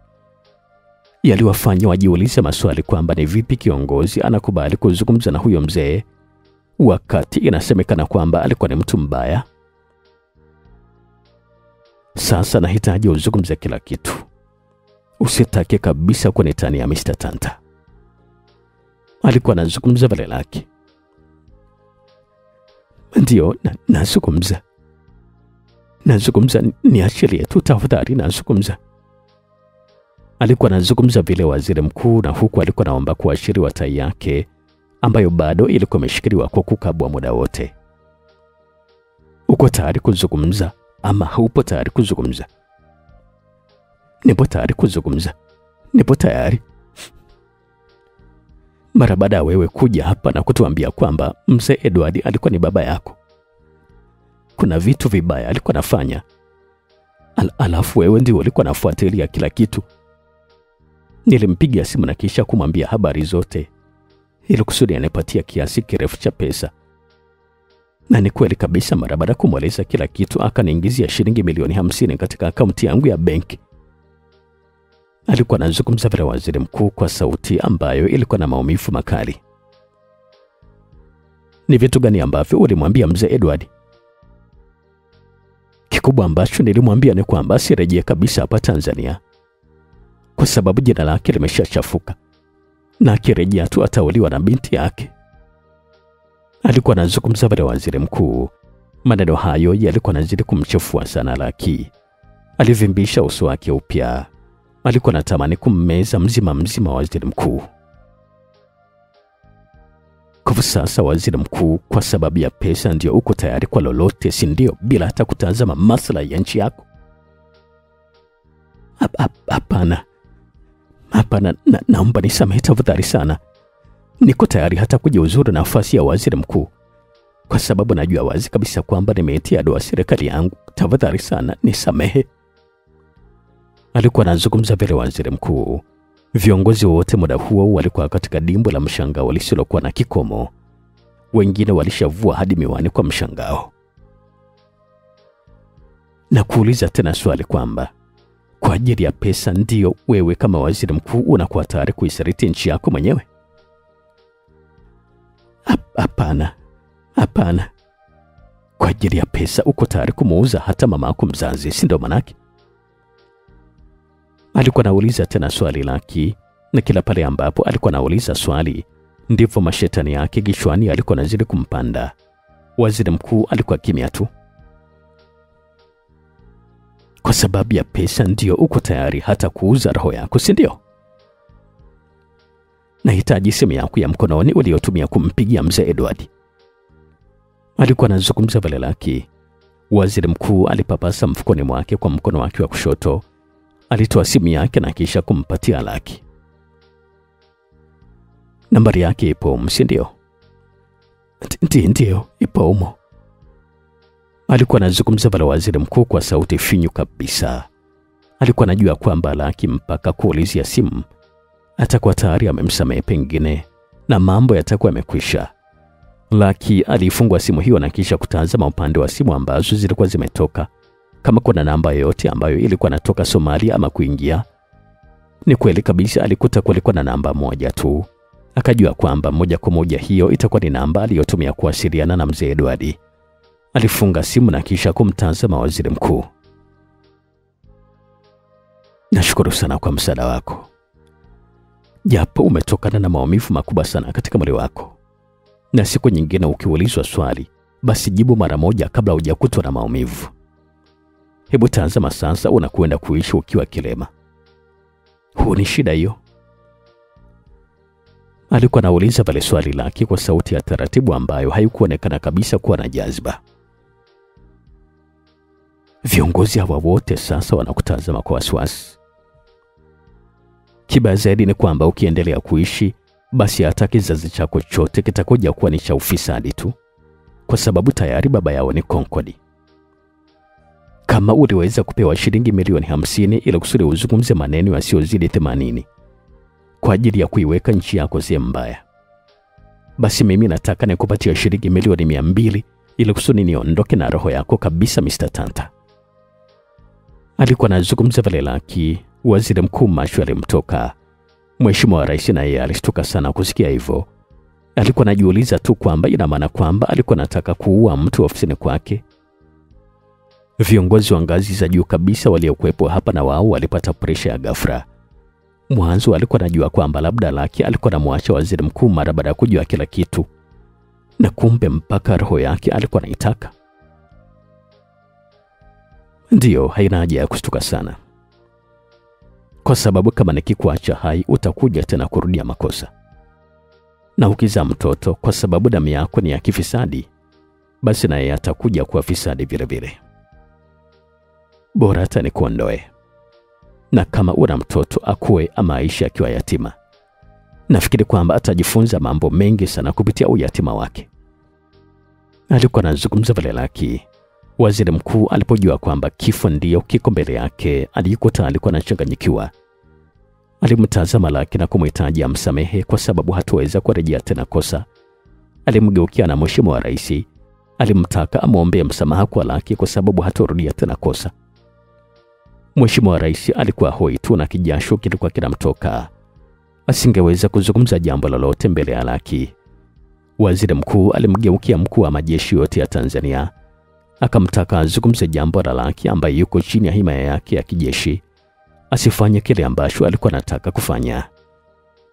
Yaliwafanya wajiulize maswali kwamba ni vipi kiongozi anakubali kuzungumza na huyo mzee wakati inasemekana kwamba alikuwa ni mtu mbaya. Sasa nahitaji uzungumze kila kitu. Usitake kabisa kunitania Mr. Tanta. Alikuwa anazungumza vile Laki. Ndio, nazungumza, niachilie tu tafadhali, nazungumza. Alikuwa anazungumza vile waziri mkuu, na huku alikuwa anaomba kuashiriwa tai yake ambayo bado ilikuwa imeshikiliwa kwa kukabwa muda wote. Uko tayari kuzungumza ama haupo tayari kuzungumza? Nipo tayari kuzungumza. Nipo tayari. Mara baada ya wewe kuja hapa na kutuambia kwamba mzee Edward alikuwa ni baba yako, kuna vitu vibaya alikuwa anafanya, alafu wewe ndio ulikuwa unafuatilia kila kitu. Nilimpigia simu na kisha kumwambia habari zote ili kusudi anipatie kiasi kirefu cha pesa. Na ni kweli kabisa, mara baada kumweleza kila kitu akaniingizia shilingi milioni 50 katika akaunti yangu ya benki. Alikuwa anazungumza vile waziri mkuu kwa sauti ambayo ilikuwa na maumivu makali. Ni vitu gani ambavyo ulimwambia mzee Edward? Kikubwa ambacho nilimwambia ni kwamba asirejee kabisa hapa Tanzania, kwa sababu jina lake limeshachafuka, na akirejea tu atauliwa na binti yake. Alikuwa anazungumza vile waziri mkuu. Maneno hayo yalikuwa yanazidi kumchafua sana Laki. Alivimbisha uso wake upya. Alikuwa anatamani kummeza mzima waziri mkuu. Kwa sasa waziri mkuu, kwa sababu ya pesa ndio uko tayari kwa lolote, si ndio, bila hata kutazama maslahi ya nchi yako? Hapana. Naomba nisamehe tafadhali sana. Niko tayari hata kujiuzuru nafasi ya waziri mkuu, kwa sababu najua wazi kabisa kwamba nimeitia doa serikali yangu. Tafadhali sana nisamehe. Alikuwa anazungumza vile waziri mkuu. Viongozi wote muda huo walikuwa katika dimbo la mshangao lisilokuwa na kikomo. Wengine walishavua hadi miwani kwa mshangao. Na kuuliza tena swali kwamba kwa ajili ya pesa ndio wewe kama waziri mkuu unakuwa tayari kuisaliti nchi yako mwenyewe? Hapana. Kwa ajili ya pesa uko tayari kumuuza hata mama yako mzazi, si ndio manake? Alikuwa anauliza tena swali Laki, na kila pale ambapo alikuwa anauliza swali ndivyo mashetani yake kichwani alikuwa anazidi kumpanda. Waziri mkuu alikuwa kimya tu. Kwa sababu ya pesa ndio uko tayari hata kuuza roho yako, si ndio? Nahitaji simu yako ya mkononi uliotumia kumpigia mzee Edward. Alikuwa anazungumza vile Laki. Waziri mkuu alipapasa mfukoni mwake kwa mkono wake wa kushoto. Alitoa simu yake na kisha kumpatia Lucky. Nambari yake ipo, si ndio? Ndio, ipo humo. Alikuwa anazungumza pale waziri mkuu kwa sauti finyu kabisa. Alikuwa anajua kwamba Lucky mpaka kuulizia simu atakuwa tayari amemsamehe pengine na mambo yatakuwa yamekwisha. Lucky alifungua simu hiyo na kisha kutazama upande wa simu ambazo zilikuwa zimetoka, kama kuna namba yoyote ambayo ilikuwa natoka Somalia ama kuingia. Ni kweli kabisa, alikuta kulikuwa na namba moja tu. Akajua kwamba moja kwa moja hiyo itakuwa ni namba aliyotumia kuwasiliana na mzee Edward. Alifunga simu na kisha kumtazama waziri mkuu. Nashukuru sana kwa msaada wako. Japo umetokana na maumivu makubwa sana katika mwili wako. Na siku nyingine ukiulizwa swali, basi jibu mara moja kabla hujakutwa na maumivu. Hebu tazama sasa, unakwenda kuishi ukiwa kilema. Huu ni shida hiyo? Alikuwa anauliza pale swali lake kwa sauti ya taratibu ambayo haikuonekana kabisa kuwa na jazba. Viongozi hawa wote sasa wanakutazama kwa wasiwasi. Kibaya zaidi ni kwamba ukiendelea kuishi, basi hata kizazi chako chote kitakuja kuwa ni cha ufisadi tu, kwa sababu tayari baba yao ni Concord. Kama uliweza kupewa shilingi milioni 50 ili kusudi uzungumze maneno yasiyozidi 80 kwa ajili ya kuiweka nchi yako sehemu mbaya, basi mimi nataka nikupatia shilingi milioni 200 ili kusudi niondoke na roho yako kabisa, Mr. Tanta. Alikuwa anazungumza pale Lucky. Waziri mkuu macho alimtoka. Mheshimiwa Rais naye alishtuka sana kusikia hivyo. Alikuwa anajiuliza tu kwamba ina maana kwamba alikuwa anataka kuua mtu ofisini kwake. Viongozi wa ngazi za juu kabisa waliokuwepo hapa na wao walipata presha ya ghafla. Mwanzo alikuwa anajua kwamba labda Lucky alikuwa anamwacha waziri mkuu mara baada ya kujua kila kitu, na kumbe mpaka roho yake alikuwa anaitaka. Ndio, haina haja ya kushtuka sana, kwa sababu kama nikikuacha hai utakuja tena kurudia makosa. Na ukizaa mtoto kwa sababu damu yako ni ya kifisadi, basi naye atakuja kuwa fisadi vile vile. Bora hata nikuondoe. Na kama una mtoto akue ama aishi akiwa yatima, nafikiri kwamba atajifunza mambo mengi sana kupitia uyatima wake. Alikuwa anazungumza pale Lucky. Waziri mkuu alipojua kwamba kifo ndio kiko mbele yake, alikuwa anachanganyikiwa. Alimtazama Lucky na kumhitaji amsamehe kwa sababu hatuweza kurejea tena kosa. Alimgeukia na Mheshimiwa Rais. Alimtaka amwombee msamaha kwa Lucky kwa sababu hatorudia tena kosa. Mheshimiwa Rais alikuwa hoi tu na kijasho kilikuwa kinamtoka. Asingeweza kuzungumza jambo lolote mbele ya Lucky. Waziri mkuu alimgeukia mkuu wa majeshi yote ya Tanzania. Akamtaka azungumze jambo la Lucky ambaye yuko chini ya himaya yake ya kijeshi, asifanye kile ambacho alikuwa anataka kufanya.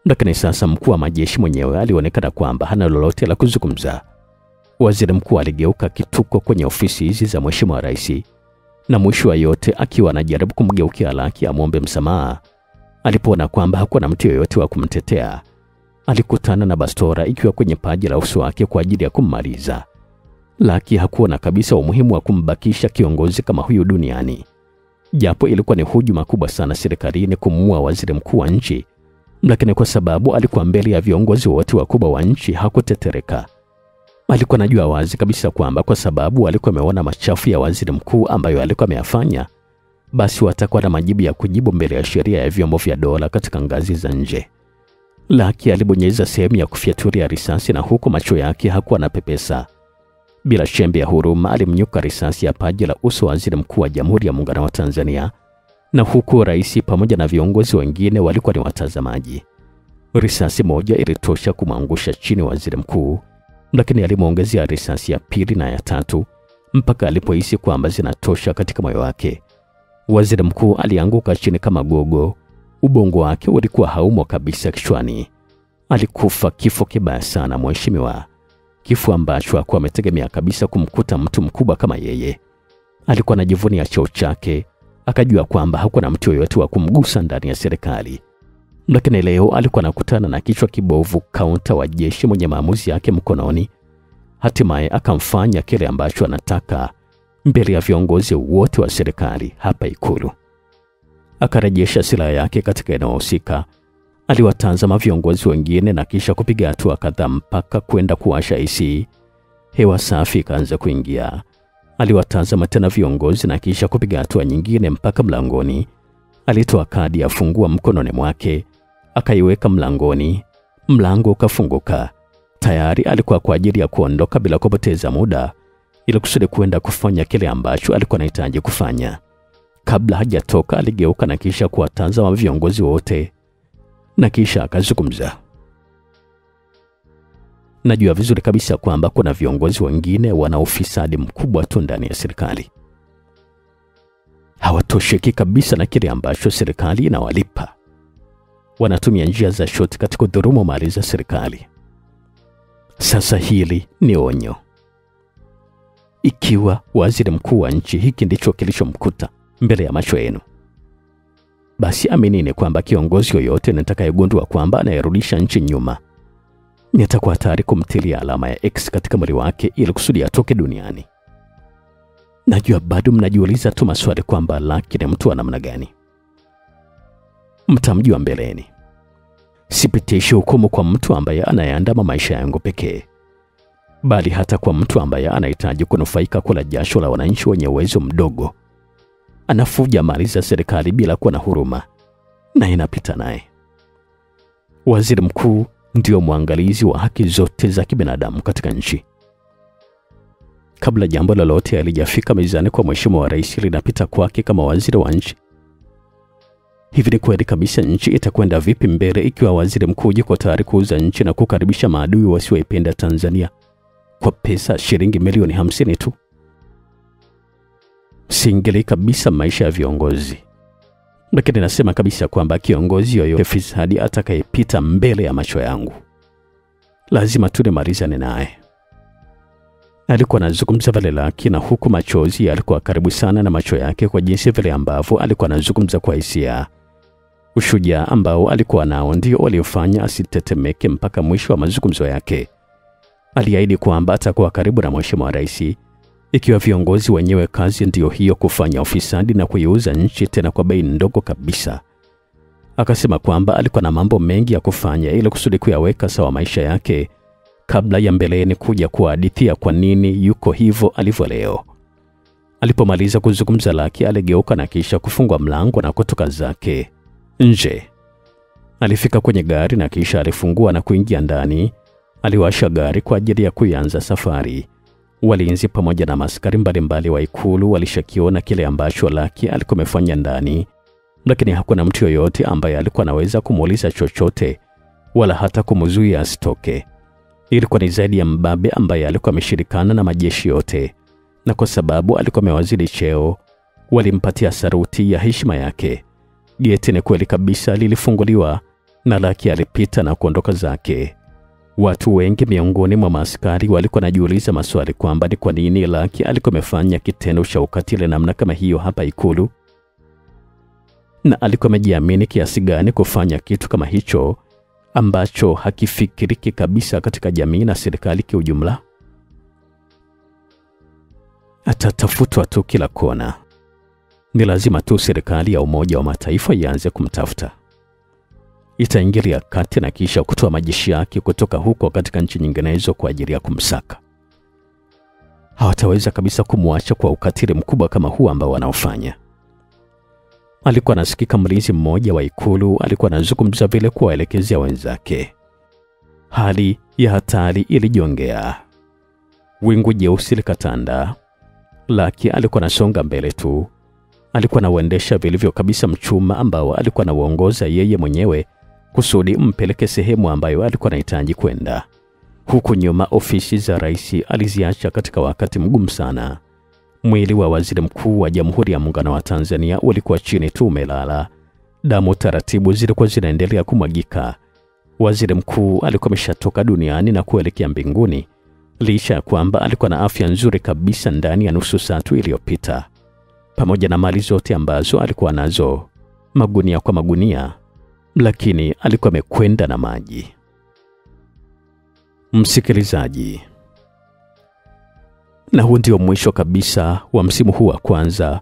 Lakini sasa mkuu wa majeshi mwenyewe alionekana kwamba hana lolote la kuzungumza. Waziri mkuu aligeuka kituko kwenye ofisi hizi za Mheshimiwa Rais, na mwisho wa yote akiwa anajaribu kumgeukia Lucky amwombe msamaha. Alipoona kwamba hakuwa na mtu yeyote wa kumtetea, alikutana na bastora ikiwa kwenye paji la uso wake kwa ajili ya kummaliza. Lucky hakuona kabisa umuhimu wa kumbakisha kiongozi kama huyu duniani. Japo ilikuwa ni hujuma kubwa sana serikalini kumuua waziri mkuu wa nchi, lakini kwa sababu alikuwa mbele ya viongozi wote wakubwa wa nchi hakutetereka. Alikuwa anajua wazi kabisa kwamba kwa sababu alikuwa ameona machafu ya waziri mkuu ambayo alikuwa ameyafanya, basi watakuwa na majibu ya kujibu mbele ya sheria ya vyombo vya dola katika ngazi za nje. Lucky alibonyeza sehemu ya kufyatulia risasi na huko macho yake hakuwa na pepesa. Bila chembe ya huruma alimnyuka risasi ya paji la uso wa waziri mkuu wa Jamhuri ya Muungano wa Tanzania, na huku rais pamoja na viongozi wengine walikuwa ni watazamaji. Risasi moja ilitosha kumwangusha chini waziri mkuu, lakini alimuongezea risasi ya pili na ya tatu mpaka alipohisi kwamba zinatosha katika moyo wake. Waziri mkuu alianguka chini kama gogo. Ubongo wake ulikuwa haumo kabisa kichwani. Alikufa kifo kibaya sana mheshimiwa. Kifo ambacho hakuwa ametegemea kabisa kumkuta mtu mkubwa kama yeye. Alikuwa anajivunia cheo chake, akajua kwamba hakuwa na mtu yeyote wa kumgusa ndani ya serikali. Lakini leo alikuwa anakutana na kichwa kibovu kaunta wa jeshi mwenye maamuzi yake mkononi. Hatimaye akamfanya kile ambacho anataka, mbele ya viongozi wote wa serikali hapa Ikulu. Akarejesha silaha yake katika eneo husika. Aliwatazama viongozi wengine na kisha kupiga hatua kadhaa mpaka kwenda kuwasha AC. Hewa safi ikaanza kuingia. Aliwatazama tena viongozi na kisha kupiga hatua nyingine mpaka mlangoni. Alitoa kadi ya fungua mkononi mwake, akaiweka mlangoni. Mlango ukafunguka. Tayari alikuwa kwa ajili ya kuondoka bila kupoteza muda, ili kusudi kwenda kufanya kile ambacho alikuwa anahitaji kufanya. Kabla hajatoka aligeuka na kisha kuwatazama viongozi wote na kisha akazungumza. Najua vizuri kabisa kwamba kuna viongozi wengine wana ufisadi mkubwa tu ndani ya serikali. Hawatosheki kabisa na kile ambacho serikali inawalipa. Wanatumia njia za shortcut kudhulumu mali za serikali. Sasa hili ni onyo. Ikiwa waziri mkuu wa nchi hiki ndicho kilichomkuta mbele ya macho yenu, basi aminini kwamba kiongozi yoyote nitakayegundua kwamba anayerudisha nchi nyuma, nitakuwa tayari kumtilia alama ya X katika mwili wake ili kusudi atoke duniani. Najua bado mnajiuliza tu maswali kwamba Lucky ni mtu wa namna gani. Mtamjua mbeleni. Sipitishi hukumu kwa mtu ambaye anayeandama maisha yangu pekee, bali hata kwa mtu ambaye anahitaji kunufaika kula jasho la wananchi wenye uwezo mdogo. Anafuja mali za serikali bila kuwa na huruma, na inapita naye. Waziri mkuu ndio mwangalizi wa haki zote za kibinadamu katika nchi. Kabla jambo lolote halijafika mezani kwa Mheshimiwa Rais, linapita kwake kama waziri wa nchi. Hivi ni kweli kabisa nchi itakwenda vipi mbele ikiwa waziri mkuu yuko tayari kuuza nchi na kukaribisha maadui wasioipenda Tanzania kwa pesa shilingi milioni 50 tu? Singeli kabisa maisha ya viongozi. Lakini nasema kabisa kwamba kiongozi yoyote fisadi atakayepita mbele ya macho yangu, lazima tunemalizane naye. Alikuwa anazungumza vile Lucky, na huku machozi yalikuwa karibu sana na macho yake kwa jinsi vile ambavyo alikuwa anazungumza kwa hisia. Ushujaa ambao alikuwa nao ndio waliofanya asitetemeke mpaka mwisho wa mazungumzo yake. Aliahidi kwamba atakuwa karibu na Mheshimiwa Rais ikiwa viongozi wenyewe kazi ndio hiyo, kufanya ufisadi na kuiuza nchi tena kwa bei ndogo kabisa. Akasema kwamba alikuwa na mambo mengi ya kufanya ili kusudi kuyaweka sawa maisha yake kabla ya mbeleni kuja kuhadithia kwa nini yuko hivyo alivyo leo. Alipomaliza kuzungumza Lucky aligeuka na kisha kufungua mlango na kutoka zake nje. Alifika kwenye gari na kisha alifungua na kuingia ndani. Aliwasha gari kwa ajili ya kuanza safari. Walinzi pamoja na maskari mbalimbali wa Ikulu walishakiona kile ambacho Lucky alikuwa amefanya ndani, lakini hakuna mtu yoyote ambaye alikuwa anaweza kumuuliza chochote wala hata kumzuia asitoke. Ilikuwa ni zaidi ya mbabe ambaye alikuwa ameshirikana na majeshi yote, na kwa sababu alikuwa amewazidi cheo, walimpatia saruti ya heshima yake. Geti ni kweli kabisa lilifunguliwa na Lucky alipita na kuondoka zake. Watu wengi miongoni mwa maaskari walikuwa wanajiuliza maswali kwamba ni kwa nini Lucky alikuwa amefanya kitendo cha ukatili namna kama hiyo hapa Ikulu, na alikuwa amejiamini kiasi gani kufanya kitu kama hicho ambacho hakifikiriki kabisa katika jamii na serikali kwa ujumla. Atatafutwa tu kila kona. Ni lazima tu serikali ya Umoja wa Mataifa ianze kumtafuta. Itaingilia kati na kisha kutoa majeshi yake kutoka huko katika nchi nyinginezo kwa ajili ya kumsaka. Hawataweza kabisa kumwacha kwa ukatili mkubwa kama huu ambao wanaofanya. Alikuwa anasikika mlinzi mmoja wa Ikulu alikuwa anazungumza vile kuwaelekezea wenzake. Hali ya hatari ilijongea. Wingu jeusi likatanda. Lucky alikuwa anasonga mbele tu. Alikuwa anauendesha vilivyo kabisa mchuma ambao alikuwa anauongoza yeye mwenyewe kusudi mpeleke sehemu ambayo alikuwa anahitaji kwenda. Huku nyuma ofisi za rais aliziacha katika wakati mgumu sana. Mwili wa waziri mkuu wa Jamhuri ya Muungano wa Tanzania ulikuwa chini tu umelala. Damu taratibu zilikuwa zinaendelea kumwagika. Waziri mkuu alikuwa ameshatoka duniani na kuelekea mbinguni, licha ya kwamba alikuwa na afya nzuri kabisa ndani ya nusu saa tu iliyopita. Pamoja na mali zote ambazo alikuwa nazo, magunia kwa magunia, lakini alikuwa amekwenda na maji. Msikilizaji, Na huu ndio mwisho kabisa wa msimu huu wa kwanza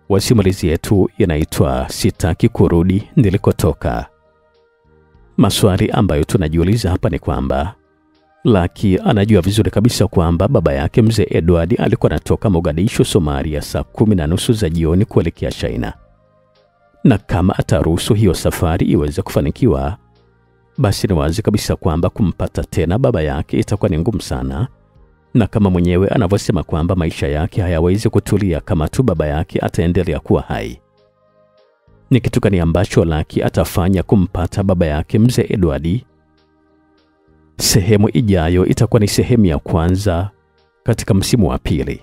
wa simulizi yetu inaitwa Sitaki Kurudi Nilikotoka. Maswali ambayo tunajiuliza hapa ni kwamba Lucky anajua vizuri kabisa kwamba baba yake mzee Edward alikuwa anatoka Mogadishu, Somalia saa 10:30 za jioni kuelekea China. Na kama ataruhusu hiyo safari iweze kufanikiwa, basi ni wazi kabisa kwamba kumpata tena baba yake itakuwa ni ngumu sana. Na kama mwenyewe anavyosema kwamba maisha yake hayawezi kutulia kama tu baba yake ataendelea kuwa hai. Ni kitu gani ambacho Lucky atafanya kumpata baba yake mzee Edward? Sehemu ijayo itakuwa ni sehemu ya kwanza katika msimu wa pili.